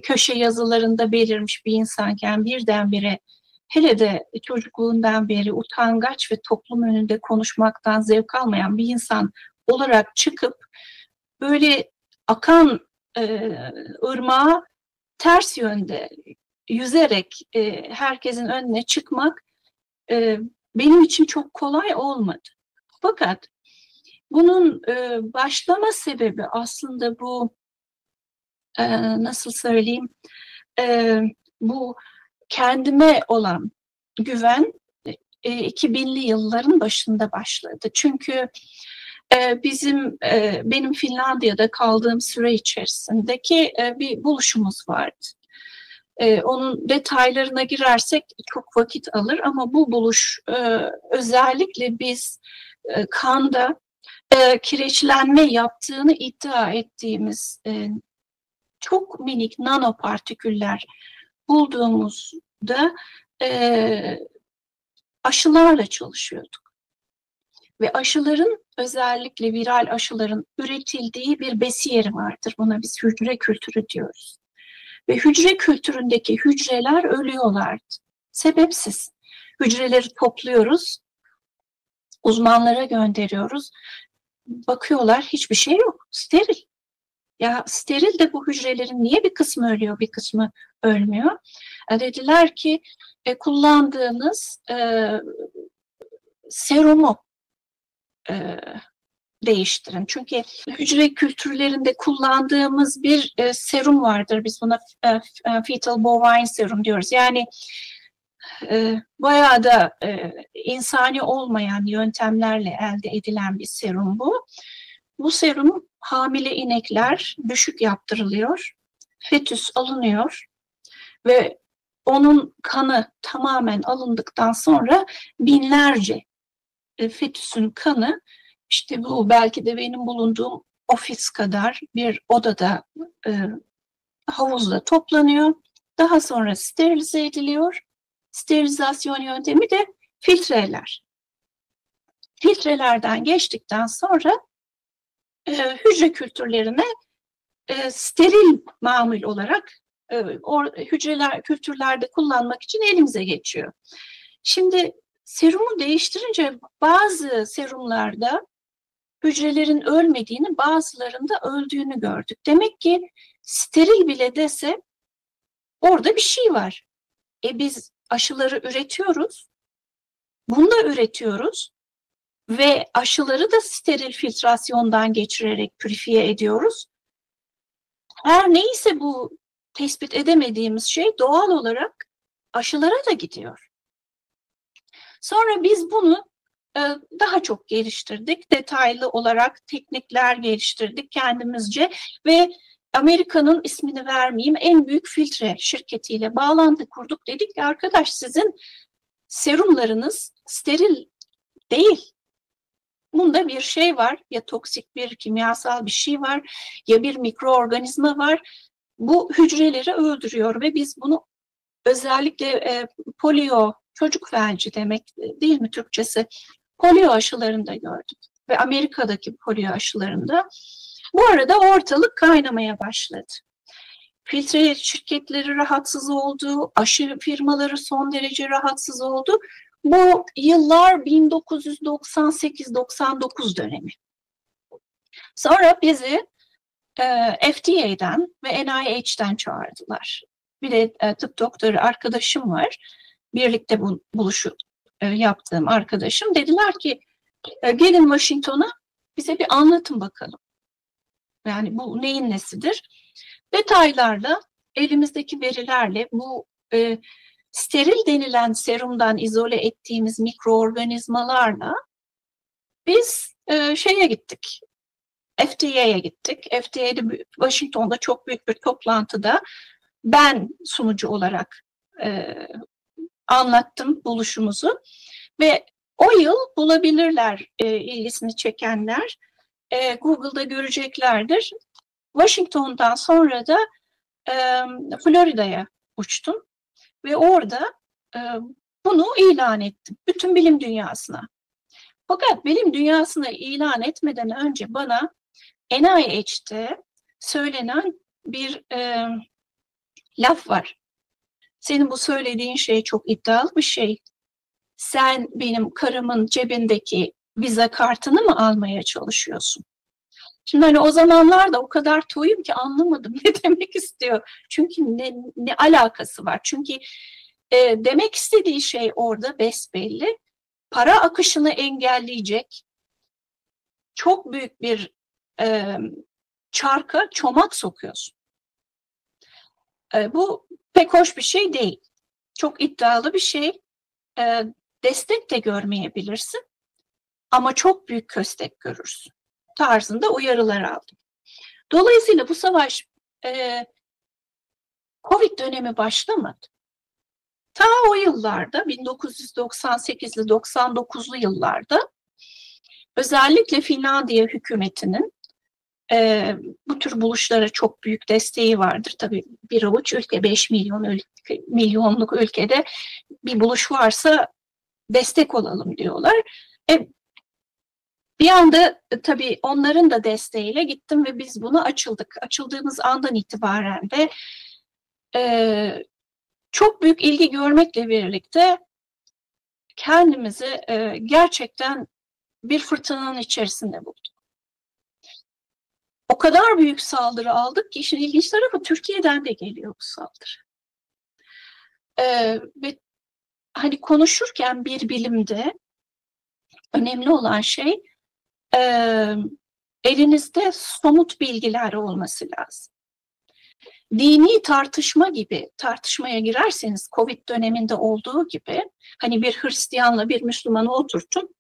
köşe yazılarında belirmiş bir insanken birdenbire hele de çocukluğundan beri utangaç ve toplum önünde konuşmaktan zevk almayan bir insan olarak çıkıp böyle akan ırmağa ters yönde yüzerek herkesin önüne çıkmak benim için çok kolay olmadı. Fakat bunun başlama sebebi aslında bu nasıl söyleyeyim bu kendime olan güven 2000'li yılların başında başladı. Çünkü benim Finlandiya'da kaldığım süre içerisindeki bir buluşumuz vardı. Onun detaylarına girersek çok vakit alır ama bu buluş özellikle biz kanda kireçlenme yaptığını iddia ettiğimiz çok minik nanopartiküller bulduğumuzda aşılarla çalışıyorduk. Ve aşıların özellikle viral aşıların üretildiği bir besiyeri vardır. Buna biz hücre kültürü diyoruz. Ve hücre kültüründeki hücreler ölüyorlardı. Sebepsiz. Hücreleri topluyoruz, uzmanlara gönderiyoruz. Bakıyorlar hiçbir şey yok, steril. Ya steril de bu hücrelerin niye bir kısmı ölüyor, bir kısmı ölmüyor? Dediler ki kullandığınız serumu değiştirin. Çünkü hücre kültürlerinde kullandığımız bir serum vardır. Biz buna fetal bovine serum diyoruz. Yani bayağı da insani olmayan yöntemlerle elde edilen bir serum bu. Bu serum hamile inekler düşük yaptırılıyor. Fetüs alınıyor ve onun kanı tamamen alındıktan sonra binlerce fetüsün kanı, işte bu belki de benim bulunduğum ofis kadar bir odada, havuzda toplanıyor. Daha sonra sterilize ediliyor. Sterilizasyon yöntemi de filtreler. Filtrelerden geçtikten sonra hücre kültürlerine steril mamul olarak kültürlerde kullanmak için elimize geçiyor. Şimdi serumu değiştirince bazı serumlarda hücrelerin ölmediğini, bazılarında öldüğünü gördük. Demek ki steril bile dese orada bir şey var. Biz aşıları üretiyoruz, bunu da üretiyoruz ve aşıları da steril filtrasyondan geçirerek pürifiye ediyoruz. Her neyse bu tespit edemediğimiz şey doğal olarak aşılara da gidiyor. Sonra biz bunu daha çok geliştirdik. Detaylı olarak teknikler geliştirdik kendimizce ve Amerika'nın, ismini vermeyeyim, en büyük filtre şirketiyle bağlantı kurduk. Dedik ki arkadaş, sizin serumlarınız steril değil. Bunda bir şey var, ya toksik bir kimyasal bir şey var, ya bir mikroorganizma var. Bu hücreleri öldürüyor ve biz bunu özellikle polio, çocuk felci demek değil mi Türkçesi, polio aşılarında gördük ve Amerika'daki polio aşılarında. Bu arada ortalık kaynamaya başladı. Filtre şirketleri rahatsız oldu, aşı firmaları son derece rahatsız oldu. Bu yıllar 1998-99 dönemi. Sonra bizi FDA'den ve NIH'den çağırdılar. Bir de tıp doktoru arkadaşım var. Birlikte buluşup yaptığım arkadaşım. Dediler ki gelin Washington'a, bize bir anlatın bakalım. Yani bu neyin nesidir? Detaylarla, elimizdeki verilerle bu steril denilen serumdan izole ettiğimiz mikroorganizmalarla biz şeye gittik. FDA'ya gittik. FDA'de Washington'da çok büyük bir toplantıda ben sunucu olarak anlattım buluşumuzu ve o yıl bulabilirler, ilgisini çekenler Google'da göreceklerdir. Washington'dan sonra da Florida'ya uçtum ve orada bunu ilan ettim bütün bilim dünyasına. Fakat bilim dünyasına ilan etmeden önce bana NIH'te söylenen bir laf var. Senin bu söylediğin şey çok iddialı bir şey. Sen benim karımın cebindeki vize kartını mı almaya çalışıyorsun? Şimdi hani o zamanlarda o kadar toyum ki anlamadım ne demek istiyor. Çünkü ne alakası var? Çünkü demek istediği şey orada besbelli. Para akışını engelleyecek çok büyük bir çarka çomak sokuyorsun. Bu pek hoş bir şey değil. Çok iddialı bir şey. Destek de görmeyebilirsin ama çok büyük köstek görürsün tarzında uyarılar aldım. Dolayısıyla bu savaş Covid dönemi başlamadı. Ta o yıllarda 1998'li 99'lu yıllarda özellikle Finlandiya hükümetinin bu tür buluşlara çok büyük desteği vardır. Tabii bir avuç ülke, 5 milyonluk ülkede bir buluş varsa destek olalım diyorlar. Bir anda tabii onların da desteğiyle gittim ve biz bunu açıldık. Açıldığımız andan itibaren de çok büyük ilgi görmekle birlikte kendimizi gerçekten bir fırtınanın içerisinde bulduk. O kadar büyük saldırı aldık ki işin ilginç tarafı Türkiye'den de geliyor bu saldırı. Ve hani konuşurken bir bilimde önemli olan şey elinizde somut bilgiler olması lazım. Dini tartışma gibi tartışmaya girerseniz Covid döneminde olduğu gibi hani bir Hristiyanla bir Müslümanı oturtun,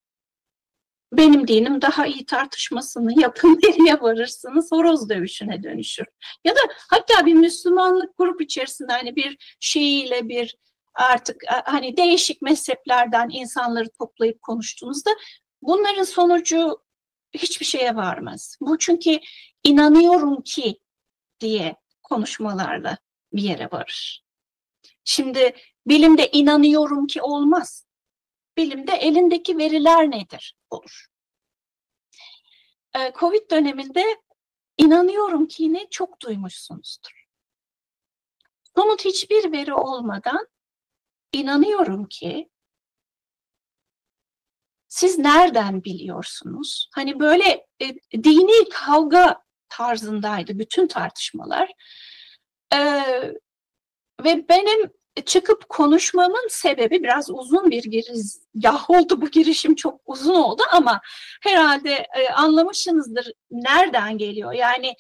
benim dinim daha iyi tartışmasını yapın, nereye varırsınız, horoz dövüşüne dönüşür. Ya da hatta bir Müslümanlık grup içerisinde hani bir Şiiyle bir artık hani değişik mezheplerden insanları toplayıp konuştuğunuzda bunların sonucu hiçbir şeye varmaz. Bu çünkü inanıyorum ki diye konuşmalarla bir yere varır. Şimdi bilimde inanıyorum ki olmaz. Bilimde elindeki veriler nedir olur. Covid döneminde inanıyorum ki yine çok duymuşsunuzdur. Somut hiçbir veri olmadan inanıyorum ki siz nereden biliyorsunuz? Hani böyle dini kavga tarzındaydı bütün tartışmalar. Ve benim çıkıp konuşmamın sebebi biraz uzun bir girizgah oldu. Bu girişim çok uzun oldu ama herhalde anlamışsınızdır nereden geliyor. Yani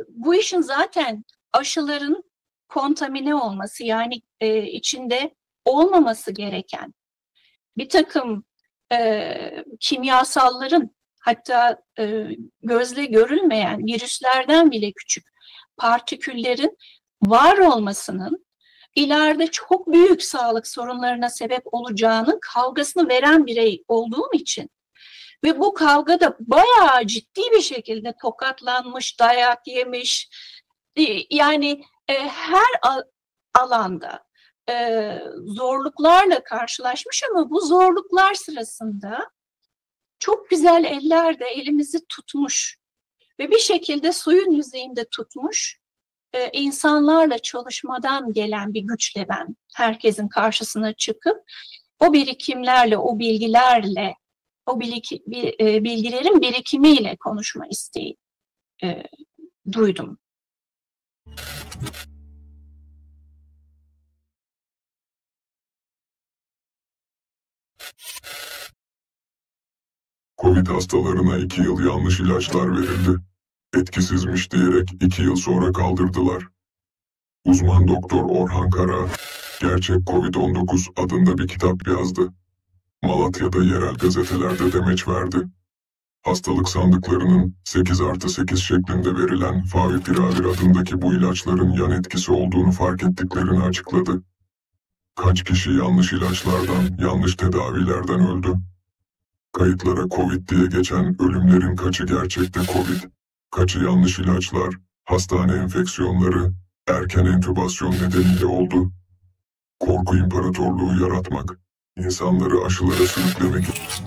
bu işin zaten aşıların kontamine olması, yani içinde olmaması gereken bir takım kimyasalların, hatta gözle görülmeyen virüslerden bile küçük partiküllerin var olmasının ileride çok büyük sağlık sorunlarına sebep olacağının kavgasını veren birey olduğum için ve bu kavgada bayağı ciddi bir şekilde tokatlanmış, dayak yemiş, yani her alanda zorluklarla karşılaşmış ama bu zorluklar sırasında çok güzel eller de elimizi tutmuş ve bir şekilde suyun yüzeyinde tutmuş insanlarla çalışmadan gelen bir güçle ben herkesin karşısına çıkıp o birikimlerle, o bilgilerle, o bilgilerin birikimiyle konuşma isteği duydum. Covid hastalarına 2 yıl yanlış ilaçlar verildi. Etkisizmiş diyerek 2 yıl sonra kaldırdılar. Uzman doktor Orhan Kara, Gerçek Covid-19 adında bir kitap yazdı. Malatya'da yerel gazetelerde demeç verdi. Hastalık sandıklarının 8+8 şeklinde verilen Favipiravir adındaki bu ilaçların yan etkisi olduğunu fark ettiklerini açıkladı. Kaç kişi yanlış ilaçlardan, yanlış tedavilerden öldü? Kayıtlara Covid diye geçen ölümlerin kaçı gerçekte Covid, kaçı yanlış ilaçlar, hastane enfeksiyonları, erken entübasyon nedeniyle oldu. Korku imparatorluğu yaratmak, insanları aşılara sürüklemek için.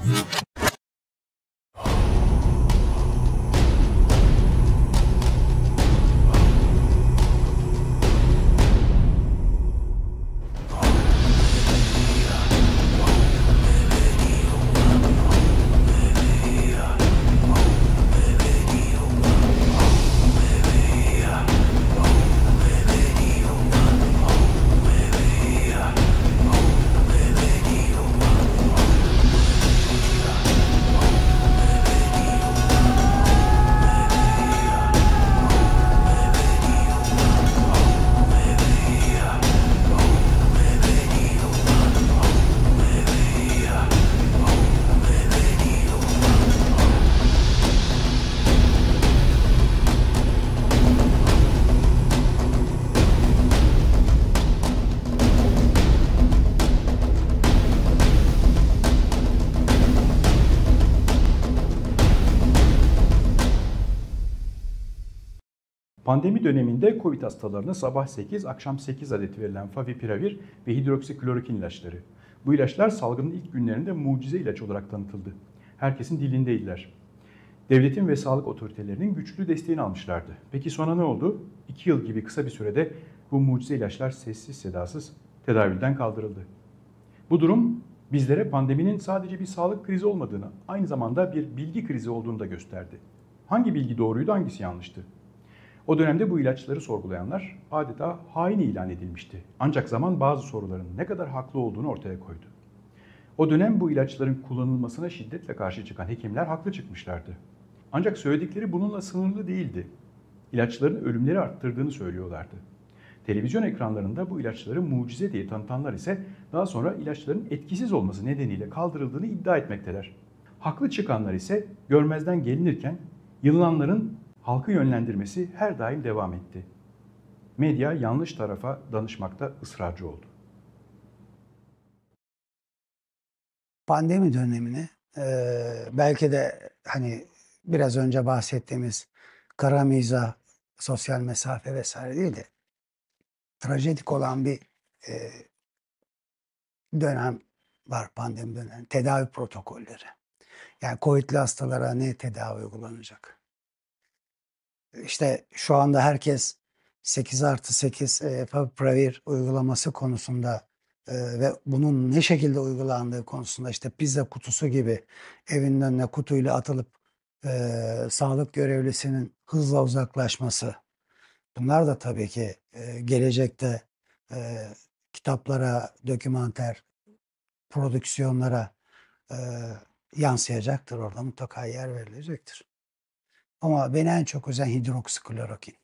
Pandemi döneminde Covid hastalarına sabah 8, akşam 8 adet verilen Favipiravir ve hidroksiklorokin ilaçları. Bu ilaçlar salgının ilk günlerinde mucize ilaç olarak tanıtıldı. Herkesin dilindeydiler. Devletin ve sağlık otoritelerinin güçlü desteğini almışlardı. Peki sonra ne oldu? 2 yıl gibi kısa bir sürede bu mucize ilaçlar sessiz sedasız tedavülden kaldırıldı. Bu durum bizlere pandeminin sadece bir sağlık krizi olmadığını, aynı zamanda bir bilgi krizi olduğunu da gösterdi. Hangi bilgi doğruydu, hangisi yanlıştı? O dönemde bu ilaçları sorgulayanlar adeta hain ilan edilmişti. Ancak zaman bazı soruların ne kadar haklı olduğunu ortaya koydu. O dönem bu ilaçların kullanılmasına şiddetle karşı çıkan hekimler haklı çıkmışlardı. Ancak söyledikleri bununla sınırlı değildi. İlaçların ölümleri arttırdığını söylüyorlardı. Televizyon ekranlarında bu ilaçları mucize diye tanıtanlar ise daha sonra ilaçların etkisiz olması nedeniyle kaldırıldığını iddia etmekteler. Haklı çıkanlar ise görmezden gelinirken yılanların halkı yönlendirmesi her daim devam etti. Medya yanlış tarafa danışmakta ısrarcı oldu. Pandemi dönemini belki de hani biraz önce bahsettiğimiz kara mizah, sosyal mesafe vesaire değil de trajedik olan bir dönem var, pandemi dönemi. Tedavi protokolleri. Yani COVID'li hastalara ne tedavi uygulanacak? İşte şu anda herkes 8+8 Favipiravir uygulaması konusunda ve bunun ne şekilde uygulandığı konusunda işte pizza kutusu gibi evinin önüne kutuyla atılıp sağlık görevlisinin hızla uzaklaşması. Bunlar da tabii ki gelecekte kitaplara, dokümanter prodüksiyonlara yansıyacaktır. Orada mutlaka yer verilecektir. Ama beni en çok üzen hidroksiklorokin.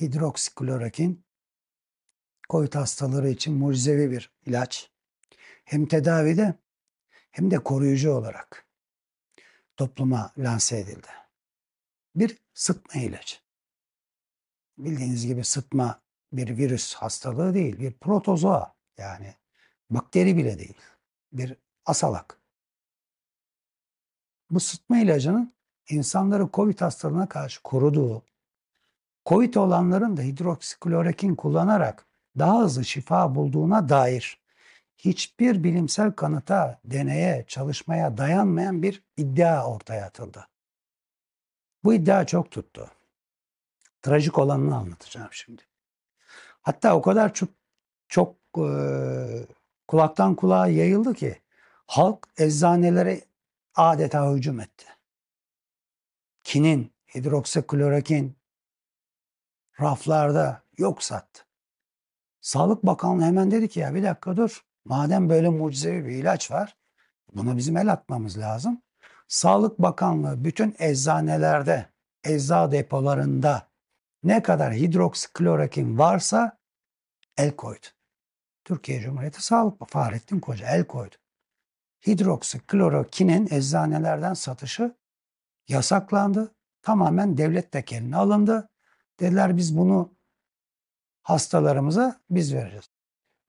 Hidroksiklorokin COVID hastaları için mucizevi bir ilaç. Hem tedavide hem de koruyucu olarak topluma lanse edildi. Bir sıtma ilacı. Bildiğiniz gibi sıtma bir virüs hastalığı değil, bir protozoa, yani bakteri bile değil, bir asalak. Bu sıtma ilacının insanları COVID hastalığına karşı koruduğu, COVID olanların da hidroksiklorokin kullanarak daha hızlı şifa bulduğuna dair hiçbir bilimsel kanıta, deneye, çalışmaya dayanmayan bir iddia ortaya atıldı. Bu iddia çok tuttu. Trajik olanını anlatacağım şimdi. Hatta o kadar çok kulaktan kulağa yayıldı ki halk eczanelere adeta hücum etti. Kinin, hidroksiklorokin raflarda yok sattı. Sağlık Bakanlığı hemen dedi ki ya bir dakika dur. Madem böyle mucizevi bir ilaç var, buna bizim el atmamız lazım. Sağlık Bakanlığı bütün eczanelerde, eczacı depolarında ne kadar hidroksiklorokin varsa el koydu. Türkiye Cumhuriyeti Sağlık Bakanı Fahrettin Koca el koydu. Hidroksiklorokinin eczanelerden satışı yasaklandı. Tamamen devlet tekeline alındı. Dediler biz bunu hastalarımıza biz vereceğiz.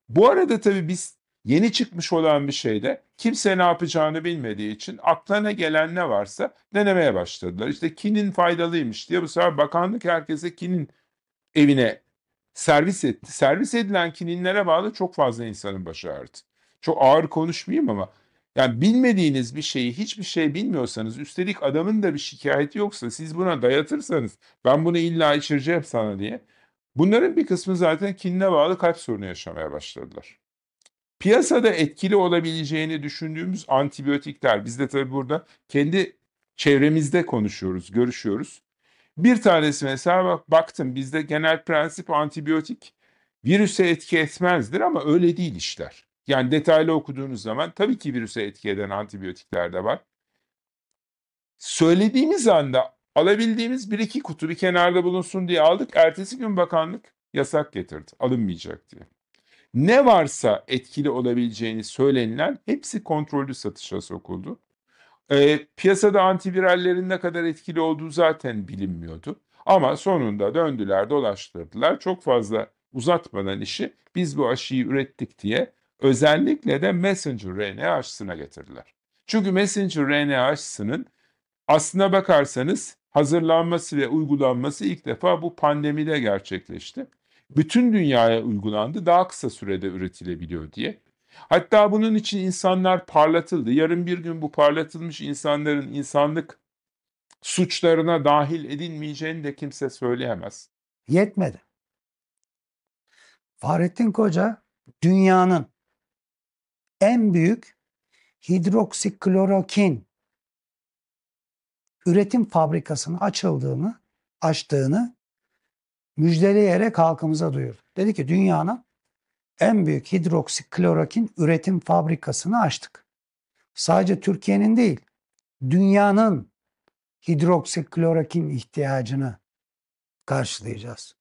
Bu arada tabii biz yeni çıkmış olan bir şeyde kimse ne yapacağını bilmediği için aklına gelen ne varsa denemeye başladılar. İşte kinin faydalıymış diye bu sefer bakanlık herkese kinin evine servis etti. Servis edilen kininlere bağlı çok fazla insanın başı ağrıdı. Çok ağır konuşmayayım ama yani bilmediğiniz bir şeyi, hiçbir şey bilmiyorsanız, üstelik adamın da bir şikayeti yoksa siz buna dayatırsanız ben bunu illa içireceğim sana diye, bunların bir kısmı zaten kinine bağlı kalp sorunu yaşamaya başladılar. Piyasada etkili olabileceğini düşündüğümüz antibiyotikler, biz de tabii burada kendi çevremizde konuşuyoruz, görüşüyoruz. Bir tanesi mesela baktım, bizde genel prensip antibiyotik virüse etki etmezdir ama öyle değil işler. Yani detaylı okuduğunuz zaman tabii ki virüse etki eden antibiyotikler de var. Söylediğimiz anda alabildiğimiz 1-2 kutu bir kenarda bulunsun diye aldık. Ertesi gün bakanlık yasak getirdi, alınmayacak diye. Ne varsa etkili olabileceğini söylenilen hepsi kontrollü satışa sokuldu. Piyasada antivirallerin ne kadar etkili olduğu zaten bilinmiyordu. Ama sonunda döndüler, dolaştırdılar. Çok fazla uzatmadan işi biz bu aşıyı ürettik diye özellikle de messenger RNA aşısına getirdiler. Çünkü messenger RNA aşısının aslına bakarsanız hazırlanması ve uygulanması ilk defa bu pandemide gerçekleşti. Bütün dünyaya uygulandı, daha kısa sürede üretilebiliyor diye. Hatta bunun için insanlar parlatıldı. Yarın bir gün bu parlatılmış insanların insanlık suçlarına dahil edilmeyeceğini de kimse söyleyemez. Yetmedi. Fahrettin Koca dünyanın en büyük hidroksiklorokin üretim fabrikasının açtığını müjdeleyerek halkımıza duyurdu. Dedi ki dünyanın en büyük hidroksiklorokin üretim fabrikasını açtık. Sadece Türkiye'nin değil, dünyanın hidroksiklorokin ihtiyacını karşılayacağız.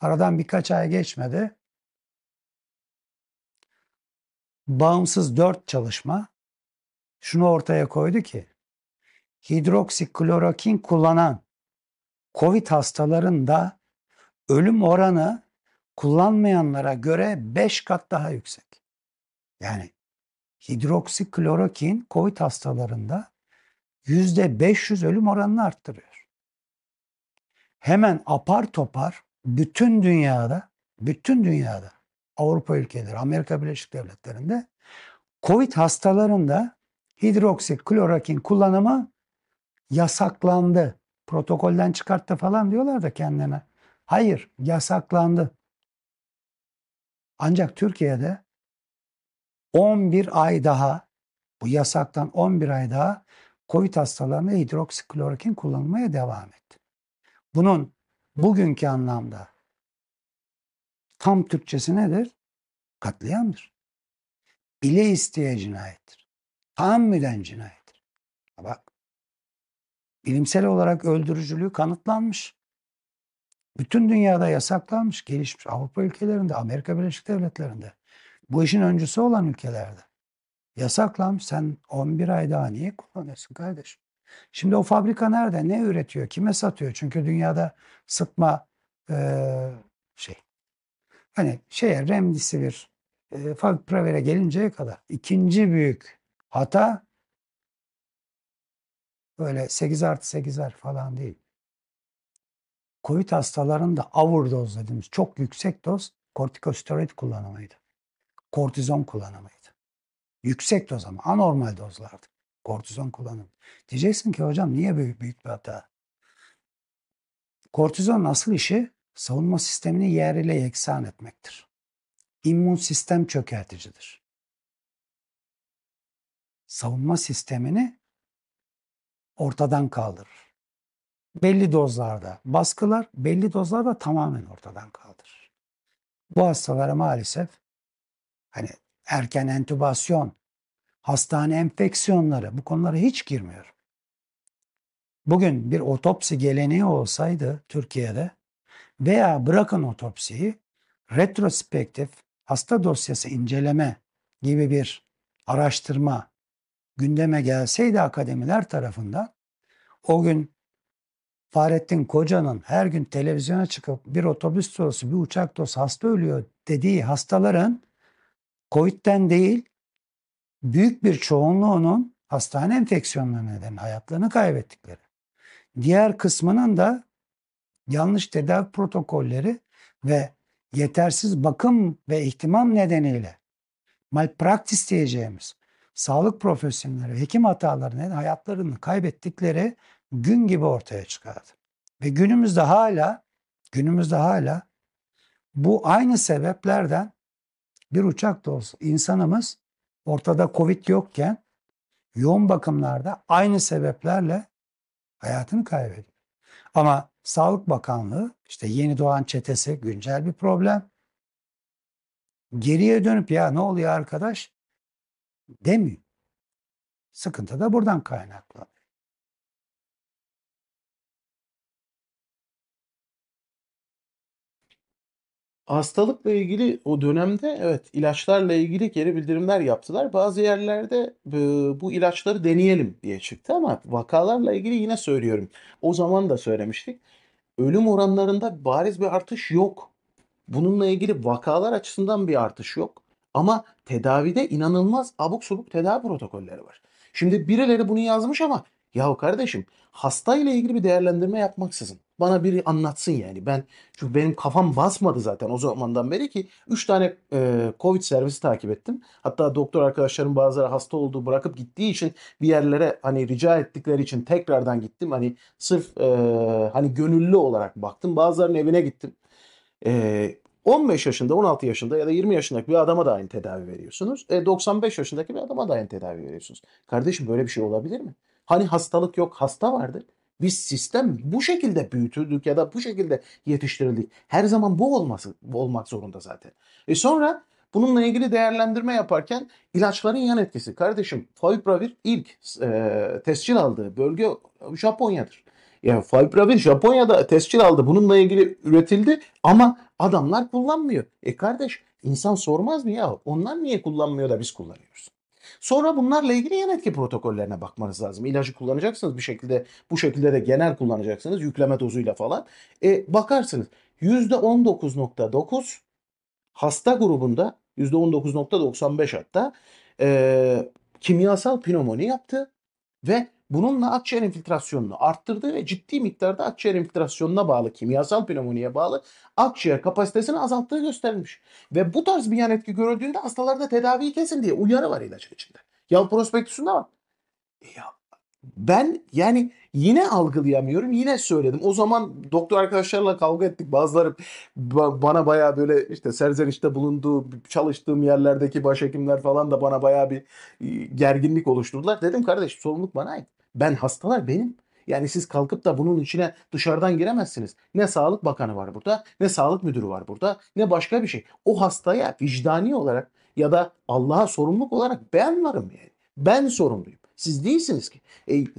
Aradan birkaç ay geçmedi. Bağımsız 4 çalışma şunu ortaya koydu ki hidroksiklorokin kullanan COVID hastalarında ölüm oranı kullanmayanlara göre 5 kat daha yüksek. Yani hidroksiklorokin COVID hastalarında %500 ölüm oranını arttırıyor. Hemen apar topar bütün dünyada Avrupa ülkeleri, Amerika Birleşik Devletleri'nde COVID hastalarında hidroksiklorokin kullanımı yasaklandı. Protokolden çıkarttı falan diyorlar da kendine. Hayır, yasaklandı. Ancak Türkiye'de 11 ay daha, bu yasaktan 11 ay daha COVID hastalarına hidroksiklorokin kullanılmaya devam etti. Bunun bugünkü anlamda tam Türkçesi nedir? Katliamdır. Bile isteye cinayettir. Tahammüden cinayettir. Bak, bilimsel olarak öldürücülüğü kanıtlanmış. Bütün dünyada yasaklanmış, gelişmiş Avrupa ülkelerinde, Amerika Birleşik Devletleri'nde. Bu işin öncüsü olan ülkelerde. Yasaklanmış. Sen 11 ay daha niye kullanıyorsun kardeşim? Şimdi o fabrika nerede? Ne üretiyor? Kime satıyor? Çünkü dünyada sıtma Remdesivir Favipiravir gelinceye kadar ikinci büyük hata böyle 8+8'ler falan değil. COVID hastalarında overdose dediğimiz çok yüksek doz kortikosteroid kullanımıydı. Kortizon kullanımıydı. Yüksek doz ama anormal dozlardı. Kortizon kullanımı. Diyeceksin ki hocam niye büyük bir hata? Kortizonun asıl işi savunma sistemini yerle yeksan etmektir. İmmün sistem çökerticidir. Savunma sistemini ortadan kaldırır. Belli dozlarda baskılar, belli dozlarda tamamen ortadan kaldırır. Bu hastalara maalesef erken entübasyon, hastane enfeksiyonları bu konulara hiç girmiyor. Bugün bir otopsi geleneği olsaydı Türkiye'de veya bırakın otopsiyi retrospektif hasta dosyası inceleme gibi bir araştırma gündeme gelseydi akademiler tarafından o gün Fahrettin Koca'nın her gün televizyona çıkıp bir otobüs dolusu bir uçak dolusu hasta ölüyor dediği hastaların COVID'den değil büyük bir çoğunluğunun hastane enfeksiyonları nedeniyle hayatlarını kaybettikleri. Diğer kısmının da yanlış tedavi protokolleri ve yetersiz bakım ve ihtimam nedeniyle malpraktis diyeceğimiz sağlık profesyonelleri, hekim hataları nedeniyle hayatlarını kaybettikleri gün gibi ortaya çıkardı. Ve günümüzde hala bu aynı sebeplerden bir uçak dolusu insanımız ortada Covid yokken yoğun bakımlarda aynı sebeplerle hayatını kaybediyor. Ama Sağlık Bakanlığı yeni doğan çetesi güncel bir problem. Geriye dönüp ya ne oluyor arkadaş demiyor. Sıkıntı da buradan kaynaklanıyor. Hastalıkla ilgili o dönemde evet ilaçlarla ilgili geri bildirimler yaptılar. Bazı yerlerde bu ilaçları deneyelim diye çıktı ama vakalarla ilgili yine söylüyorum. O zaman da söylemiştik. Ölüm oranlarında bariz bir artış yok. Bununla ilgili vakalar açısından bir artış yok. Ama tedavide inanılmaz abuk subuk tedavi protokolleri var. Şimdi birileri bunu yazmış ama yahu kardeşim hastayla ilgili bir değerlendirme yapmaksızın bana biri anlatsın yani. Çünkü benim kafam basmadı zaten o zamandan beri ki 3 tane Covid servisi takip ettim. Hatta doktor arkadaşlarım bazıları hasta olduğu bırakıp gittiği için bir yerlere rica ettikleri için tekrardan gittim. Sırf gönüllü olarak baktım. Bazılarının evine gittim. 15 yaşında, 16 yaşında ya da 20 yaşındaki bir adama da aynı tedavi veriyorsunuz. 95 yaşındaki bir adama da aynı tedavi veriyorsunuz. Kardeşim böyle bir şey olabilir mi? Hastalık yok, hasta vardı. Biz sistem bu şekilde büyütüldük ya da bu şekilde yetiştirildik. Her zaman bu olmak zorunda zaten. Sonra bununla ilgili değerlendirme yaparken ilaçların yan etkisi. Kardeşim Favipiravir ilk tescil aldığı bölge Japonya'dır. Yani Favipiravir Japonya'da tescil aldı. Bununla ilgili üretildi ama adamlar kullanmıyor. Kardeş insan sormaz mı ya? Onlar niye kullanmıyor da biz kullanıyoruz? Sonra bunlarla ilgili yan etki protokollerine bakmanız lazım. İlacı kullanacaksınız bir şekilde, bu şekilde de genel kullanacaksınız yükleme dozuyla falan. Bakarsınız %19.9 hasta grubunda, %19.95 hatta kimyasal pnömoni yaptı ve bununla akciğer infiltrasyonunu arttırdı ve ciddi miktarda akciğer infiltrasyonuna bağlı, kimyasal pnömoniye bağlı akciğer kapasitesini azalttığı gösterilmiş. Ve bu tarz bir yan etki görüldüğünde hastalarda tedaviyi kesin diye uyarı var ilacın içinde. Ya prospektüsünde var. Ya ben yani yine algılayamıyorum. Yine söyledim. O zaman doktor arkadaşlarla kavga ettik. Bazıları bana bayağı böyle işte serzenişte bulunduğu çalıştığım yerlerdeki başhekimler falan da bana bayağı bir gerginlik oluşturdular. Dedim kardeş sorumluluk bana ait. Ben hastalar benim. Yani siz kalkıp da bunun içine dışarıdan giremezsiniz. Ne Sağlık Bakanı var burada, ne Sağlık Müdürü var burada, ne başka bir şey. O hastaya vicdani olarak ya da Allah'a sorumluluk olarak ben varım yani. Ben sorumluyum. Siz değilsiniz ki.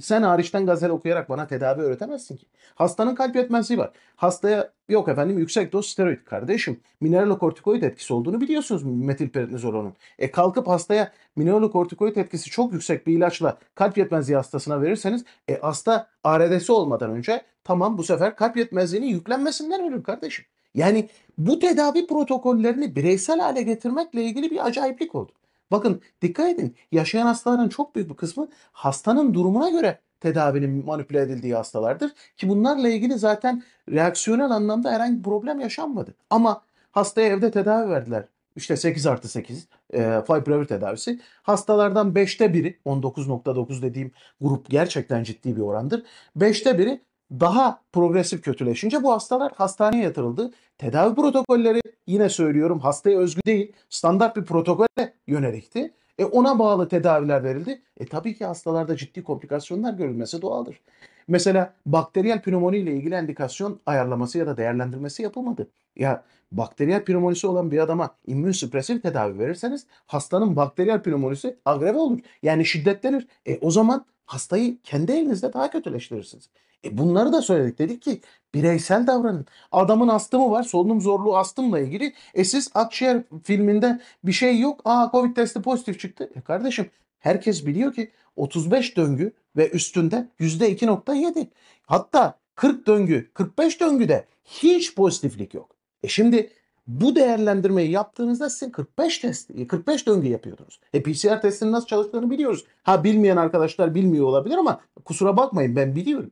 Sen hariçten gazel okuyarak bana tedavi öğretemezsin ki. Hastanın kalp yetmezliği var. Hastaya yok efendim yüksek doz steroid. Kardeşim mineralokortikoid etkisi olduğunu biliyorsunuz metilprednizolonun. Kalkıp hastaya mineralokortikoid etkisi çok yüksek bir ilaçla kalp yetmezliği hastasına verirseniz hasta ARDS'i olmadan önce tamam bu sefer kalp yetmezliğinin yüklenmesinden ölür kardeşim. Yani bu tedavi protokollerini bireysel hale getirmekle ilgili bir acayiplik oldu. Bakın dikkat edin yaşayan hastaların çok büyük bir kısmı hastanın durumuna göre tedavinin manipüle edildiği hastalardır. Ki bunlarla ilgili zaten reaksiyonel anlamda herhangi bir problem yaşanmadı. Ama hastaya evde tedavi verdiler. İşte 8+8 favipiravir tedavisi. Hastalardan 5'te biri 19.9 dediğim grup gerçekten ciddi bir orandır. 5'te biri daha progresif kötüleşince bu hastalar hastaneye yatırıldı. Tedavi protokolleri yine söylüyorum hastaya özgü değil standart bir protokole yönelikti. Ona bağlı tedaviler verildi. Tabii ki hastalarda ciddi komplikasyonlar görülmesi doğaldır. Mesela bakteriyel pnömoni ile ilgili endikasyon ayarlaması ya da değerlendirmesi yapılmadı. Ya bakteriyel pnömonisi olan bir adama immünsüpresif tedavi verirseniz hastanın bakteriyel pnömonisi agrave olur. Yani şiddetlenir. O zaman hastayı kendi elinizde daha kötüleştirirsiniz. Bunları da söyledik. Dedik ki bireysel davranın. Adamın astımı var. Solunum zorluğu astımla ilgili. Siz akciğer filminde bir şey yok. Covid testi pozitif çıktı. Kardeşim herkes biliyor ki 35 döngü ve üstünde %2.7. Hatta 40 döngü, 45 döngüde hiç pozitiflik yok. Şimdi bu değerlendirmeyi yaptığınızda sizin 45 döngü yapıyordunuz. PCR testinin nasıl çalıştığını biliyoruz. Bilmeyen arkadaşlar bilmiyor olabilir ama kusura bakmayın ben biliyorum.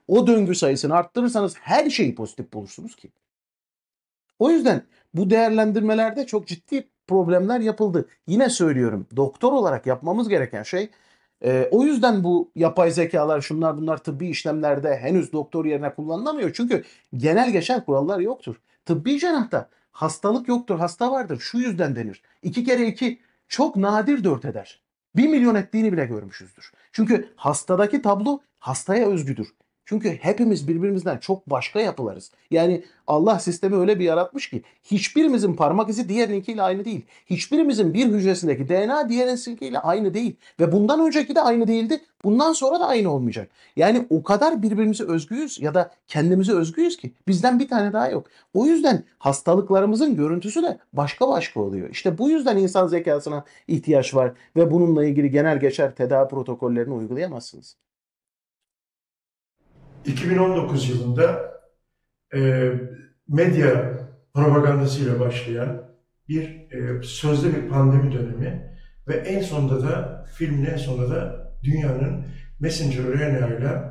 O döngü sayısını arttırırsanız her şeyi pozitif bulursunuz ki. O yüzden bu değerlendirmelerde çok ciddi problemler yapıldı. Yine söylüyorum doktor olarak yapmamız gereken şey o yüzden bu yapay zekalar şunlar bunlar tıbbi işlemlerde henüz doktor yerine kullanılamıyor. Çünkü genel geçer kurallar yoktur. Tıbbi cenahta hastalık yoktur hasta vardır şu yüzden denir. 2 kere 2 çok nadir 4 eder. 1 milyon ettiğini bile görmüşüzdür. Çünkü hastadaki tablo hastaya özgüdür. Çünkü hepimiz birbirimizden çok başka yapılarız. Yani Allah sistemi öyle bir yaratmış ki hiçbirimizin parmak izi diğerininkiyle aynı değil. Hiçbirimizin bir hücresindeki DNA diğerininkiyle aynı değil. Ve bundan önceki de aynı değildi. Bundan sonra da aynı olmayacak. Yani o kadar birbirimize özgüyüz ya da kendimize özgüyüz ki bizden bir tane daha yok. O yüzden hastalıklarımızın görüntüsü de başka başka oluyor. İşte bu yüzden insan zekasına ihtiyaç var ve bununla ilgili genel geçer tedavi protokollerini uygulayamazsınız. 2019 yılında medya propagandasıyla başlayan bir sözde bir pandemi dönemi ve en sonunda da filmin en sonunda da dünyanın messenger RNA ile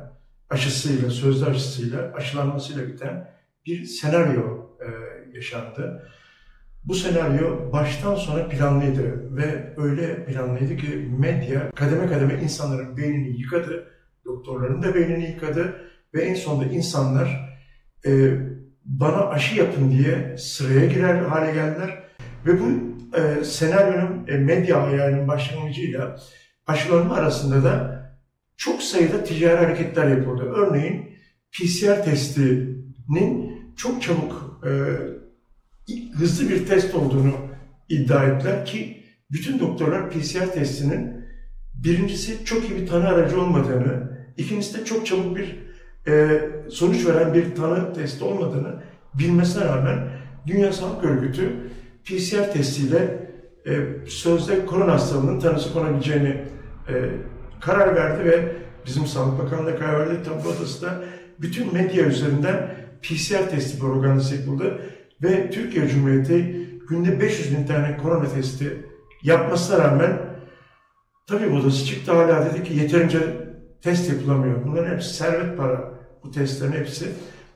aşısıyla, sözde aşısıyla, aşılanmasıyla biten bir senaryo yaşandı. Bu senaryo baştan sona planlıydı ve öyle planlıydı ki medya kademe kademe insanların beynini yıkadı, doktorların da beynini yıkadı. Ve en sonunda insanlar bana aşı yapın diye sıraya girer hale geldiler. Ve bu senaryonun medya hayalinin başlangıcıyla aşılanma arasında da çok sayıda ticari hareketler yapıldı. Örneğin PCR testinin çok çabuk hızlı bir test olduğunu iddia ettiler ki bütün doktorlar PCR testinin birincisi çok iyi bir tanı aracı olmadığını, ikincisi de çok çabuk bir sonuç veren bir tanı testi olmadığını bilmesine rağmen Dünya Sağlık Örgütü PCR testiyle sözde korona hastalığının tanısı konabileceğini karar verdi ve bizim Sağlık Bakanlığı karar verdi. Tablo Odası da bütün medya üzerinden PCR testi propagandası yapıldı ve Türkiye Cumhuriyeti günde 500 bin tane korona testi yapmasına rağmen Tabip Odası çıktı hala dedi ki yeterince test yapılamıyor. Bunların hepsi servet para. Bu testlerin hepsi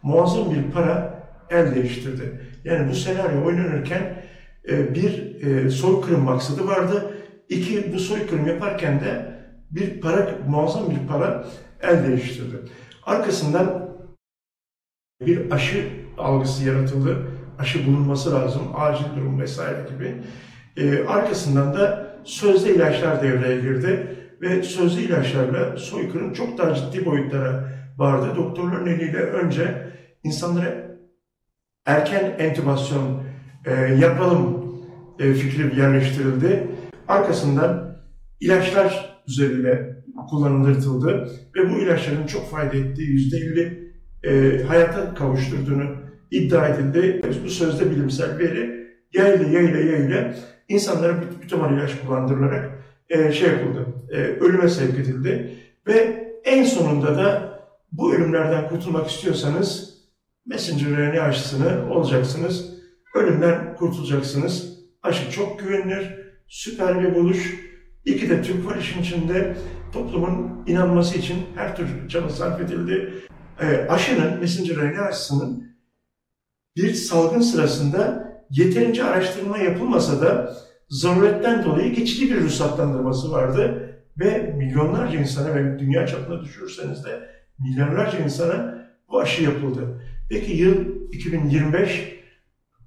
muazzam bir para el değiştirdi. Yani bu senaryo oynanırken bir soykırım maksadı vardı. İki, bu soykırım yaparken de bir para, muazzam bir para el değiştirdi. Arkasından bir aşı algısı yaratıldı. Aşı bulunması lazım, acil durum vesaire gibi. Arkasından da sözde ilaçlar devreye girdi ve sözde ilaçlarla soykırım çok daha ciddi boyutlara vardı. Doktorların eliyle önce insanlara erken entübasyon yapalım fikri yerleştirildi. Arkasından ilaçlar üzerine kullanılırtıldı ve bu ilaçların çok fayda ettiği %50 hayata kavuşturduğunu iddia edildi. Bu sözde bilimsel veri yayla insanlara bir tümar ilaç kullandırılarak yapıldı, ölüme sevk edildi ve en sonunda da bu ölümlerden kurtulmak istiyorsanız messenger RNA aşısını olacaksınız, ölümden kurtulacaksınız. Aşı çok güvenilir, süper bir buluş. İki de Türk var işin içinde. Toplumun inanması için her türlü çaba sarf edildi. Aşının, messenger RNA aşısının bir salgın sırasında yeterince araştırma yapılmasa da zaruretten dolayı geçici bir ruhsatlandırması vardı ve milyonlarca insana ve dünya çapına düşürürseniz de milyarlarca insana bu aşı yapıldı. Peki yıl 2025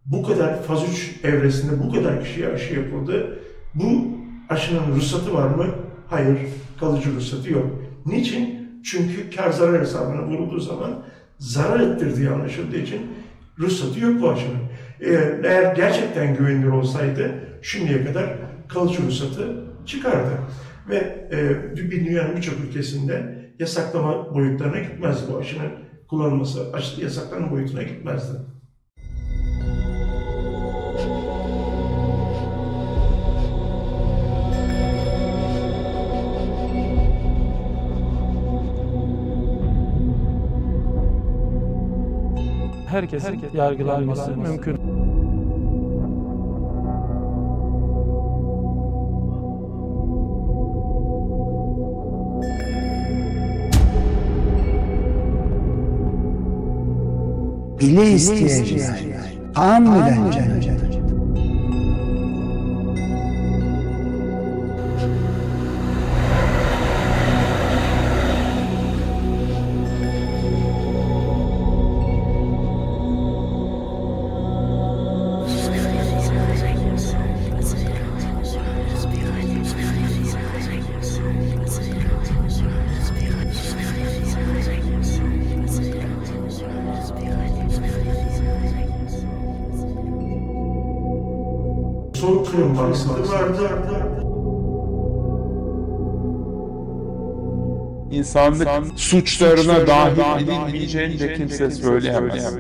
bu kadar faz 3 evresinde bu kadar kişiye aşı yapıldı. Bu aşının ruhsatı var mı? Hayır, kalıcı ruhsatı yok. Niçin? Çünkü kar zarar hesabına vurulduğu zaman zarar ettirdiği anlaşıldığı için ruhsatı yok bu aşının. Eğer gerçekten güvenilir olsaydı şimdiye kadar kalıcı ruhsatı çıkardı. Ve dünyanın birçok ülkesinde yasaklama boyutlarına gitmezdi bu aşının kullanılması, aşı yasaklama boyutuna gitmezdi. Herkesin yargılanması mümkün. Bile isteyeceğiz. Tahammülen cennet. Soykırım maksadı vardı. İnsanlık suçlarına dahil edilmeyeceğini de kimse söyleyemez.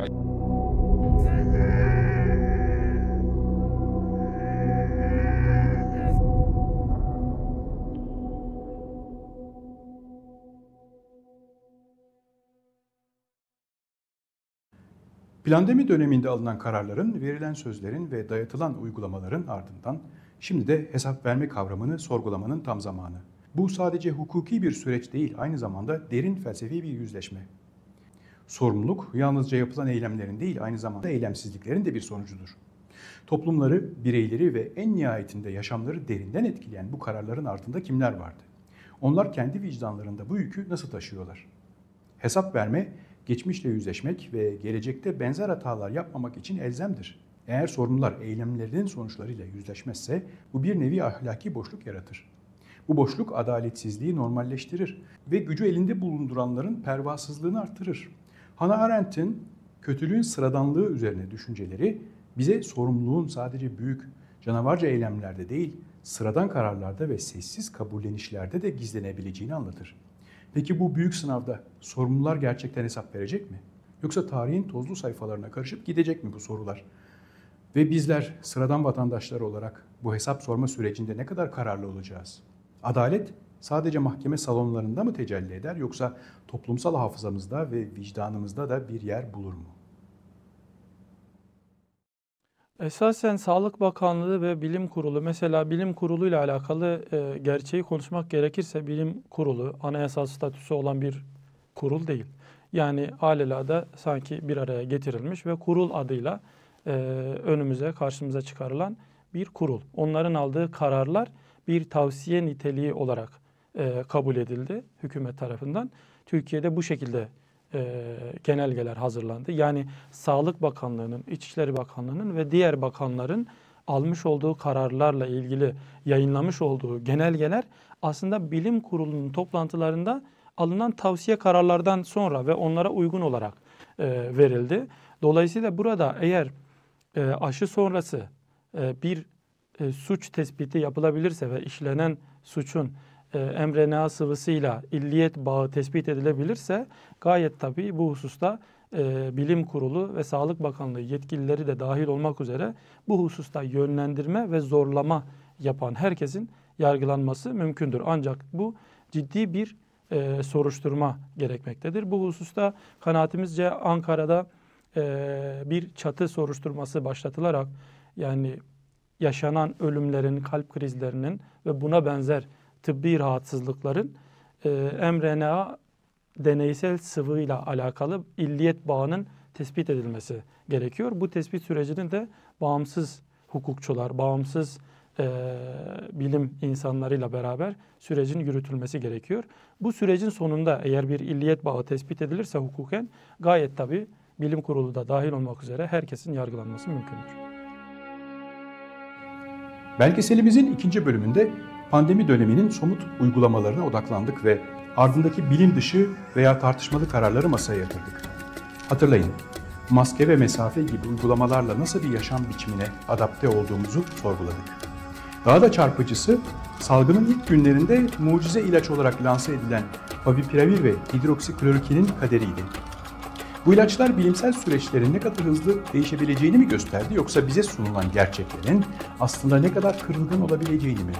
Pandemi döneminde alınan kararların, verilen sözlerin ve dayatılan uygulamaların ardından şimdi de hesap verme kavramını sorgulamanın tam zamanı. Bu sadece hukuki bir süreç değil, aynı zamanda derin felsefi bir yüzleşme. Sorumluluk yalnızca yapılan eylemlerin değil, aynı zamanda eylemsizliklerin de bir sonucudur. Toplumları, bireyleri ve en nihayetinde yaşamları derinden etkileyen bu kararların ardında kimler vardı? Onlar kendi vicdanlarında bu yükü nasıl taşıyorlar? Hesap verme, geçmişle yüzleşmek ve gelecekte benzer hatalar yapmamak için elzemdir. Eğer sorumlular eylemlerinin sonuçlarıyla yüzleşmezse bu bir nevi ahlaki boşluk yaratır. Bu boşluk adaletsizliği normalleştirir ve gücü elinde bulunduranların pervasızlığını artırır. Hannah Arendt'in kötülüğün sıradanlığı üzerine düşünceleri bize sorumluluğun sadece büyük, canavarca eylemlerde değil, sıradan kararlarda ve sessiz kabullenişlerde de gizlenebileceğini anlatır. Peki bu büyük sınavda sorumlular gerçekten hesap verecek mi? Yoksa tarihin tozlu sayfalarına karışıp gidecek mi bu sorular? Ve bizler sıradan vatandaşlar olarak bu hesap sorma sürecinde ne kadar kararlı olacağız? Adalet sadece mahkeme salonlarında mı tecelli eder yoksa toplumsal hafızamızda ve vicdanımızda da bir yer bulur mu? Esasen Sağlık Bakanlığı ve Bilim Kurulu, mesela Bilim Kurulu ile alakalı gerçeği konuşmak gerekirse Bilim Kurulu anayasal statüsü olan bir kurul değil. Yani alelade sanki bir araya getirilmiş ve kurul adıyla önümüze, karşımıza çıkarılan bir kurul. Onların aldığı kararlar bir tavsiye niteliği olarak kabul edildi hükümet tarafından. Türkiye'de bu şekilde genelgeler hazırlandı. Yani Sağlık Bakanlığı'nın, İçişleri Bakanlığı'nın ve diğer bakanların almış olduğu kararlarla ilgili yayınlamış olduğu genelgeler aslında Bilim Kurulu'nun toplantılarında alınan tavsiye kararlardan sonra ve onlara uygun olarak verildi. Dolayısıyla burada eğer aşı sonrası bir suç tespiti yapılabilirse ve işlenen suçun mRNA sıvısıyla illiyet bağı tespit edilebilirse gayet tabii bu hususta Bilim Kurulu ve Sağlık Bakanlığı yetkilileri de dahil olmak üzere bu hususta yönlendirme ve zorlama yapan herkesin yargılanması mümkündür. Ancak bu ciddi bir soruşturma gerekmektedir. Bu hususta kanaatimizce Ankara'da bir çatı soruşturması başlatılarak yani yaşanan ölümlerin, kalp krizlerinin ve buna benzer tıbbi rahatsızlıkların mRNA deneysel sıvıyla alakalı illiyet bağının tespit edilmesi gerekiyor. Bu tespit sürecinin de bağımsız hukukçular, bağımsız bilim insanlarıyla beraber sürecin yürütülmesi gerekiyor. Bu sürecin sonunda eğer bir illiyet bağı tespit edilirse hukuken gayet tabii Bilim Kurulu da dahil olmak üzere herkesin yargılanması mümkündür. Belgeselimizin ikinci bölümünde pandemi döneminin somut uygulamalarına odaklandık ve ardındaki bilim dışı veya tartışmalı kararları masaya yatırdık. Hatırlayın, maske ve mesafe gibi uygulamalarla nasıl bir yaşam biçimine adapte olduğumuzu sorguladık. Daha da çarpıcısı, salgının ilk günlerinde mucize ilaç olarak lanse edilen favipiravir ve hidroksiklorokinin kaderiydi. Bu ilaçlar bilimsel süreçlerin ne kadar hızlı değişebileceğini mi gösterdi yoksa bize sunulan gerçeklerin aslında ne kadar kırılgan olabileceğini mi?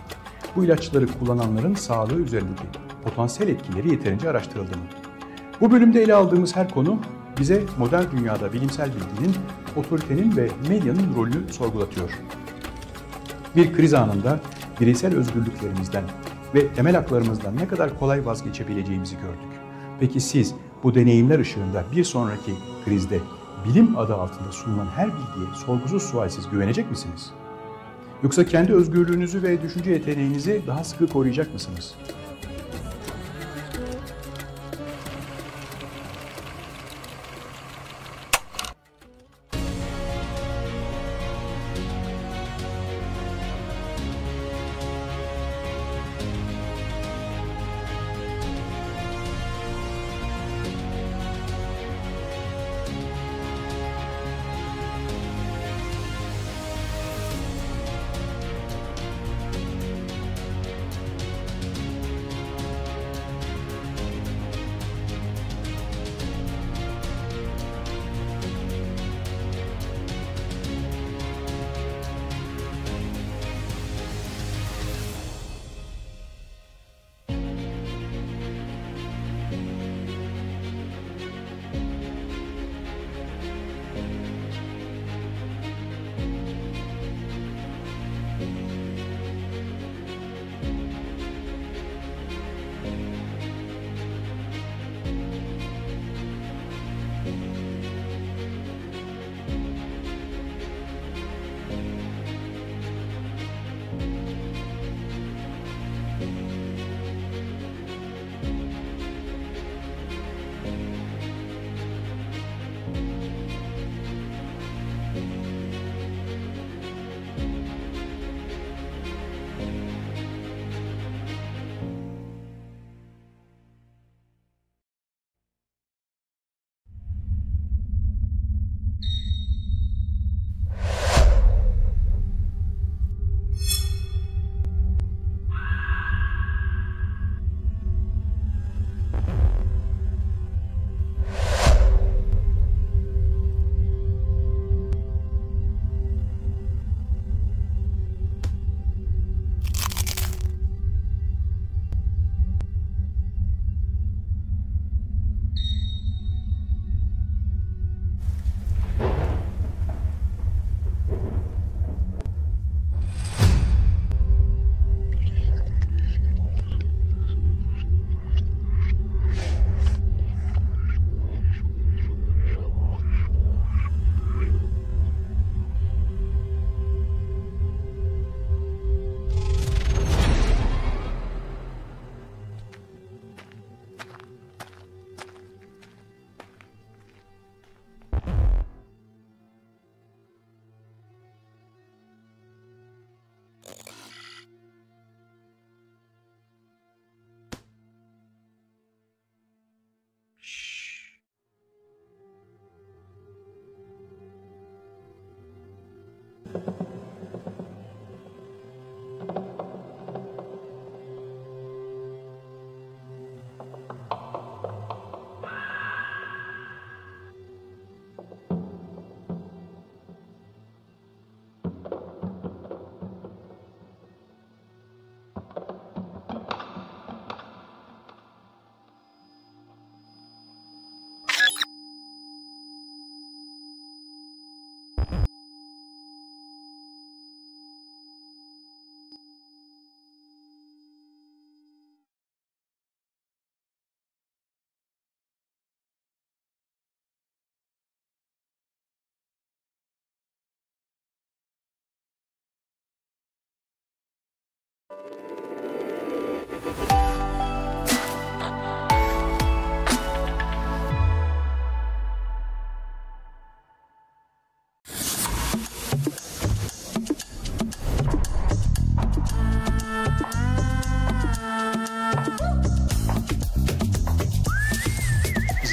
Bu ilaçları kullananların sağlığı üzerindeki potansiyel etkileri yeterince araştırıldı mı? Bu bölümde ele aldığımız her konu bize modern dünyada bilimsel bilginin, otoritenin ve medyanın rolünü sorgulatıyor. Bir kriz anında bireysel özgürlüklerimizden ve temel haklarımızdan ne kadar kolay vazgeçebileceğimizi gördük. Peki siz bu deneyimler ışığında bir sonraki krizde bilim adı altında sunulan her bilgiye sorgusuz sualsiz güvenecek misiniz? Yoksa kendi özgürlüğünüzü ve düşünce yeteneğinizi daha sıkı koruyacak mısınız?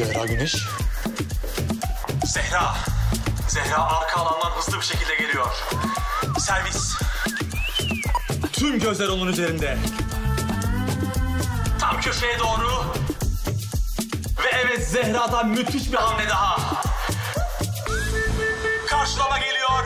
Zehra Güneş. Zehra. Zehra arka alandan hızlı bir şekilde geliyor. Servis. Tüm gözler onun üzerinde. Tam köşeye doğru. Ve evet, Zehra'dan müthiş bir hamle daha. Karşılama geliyor.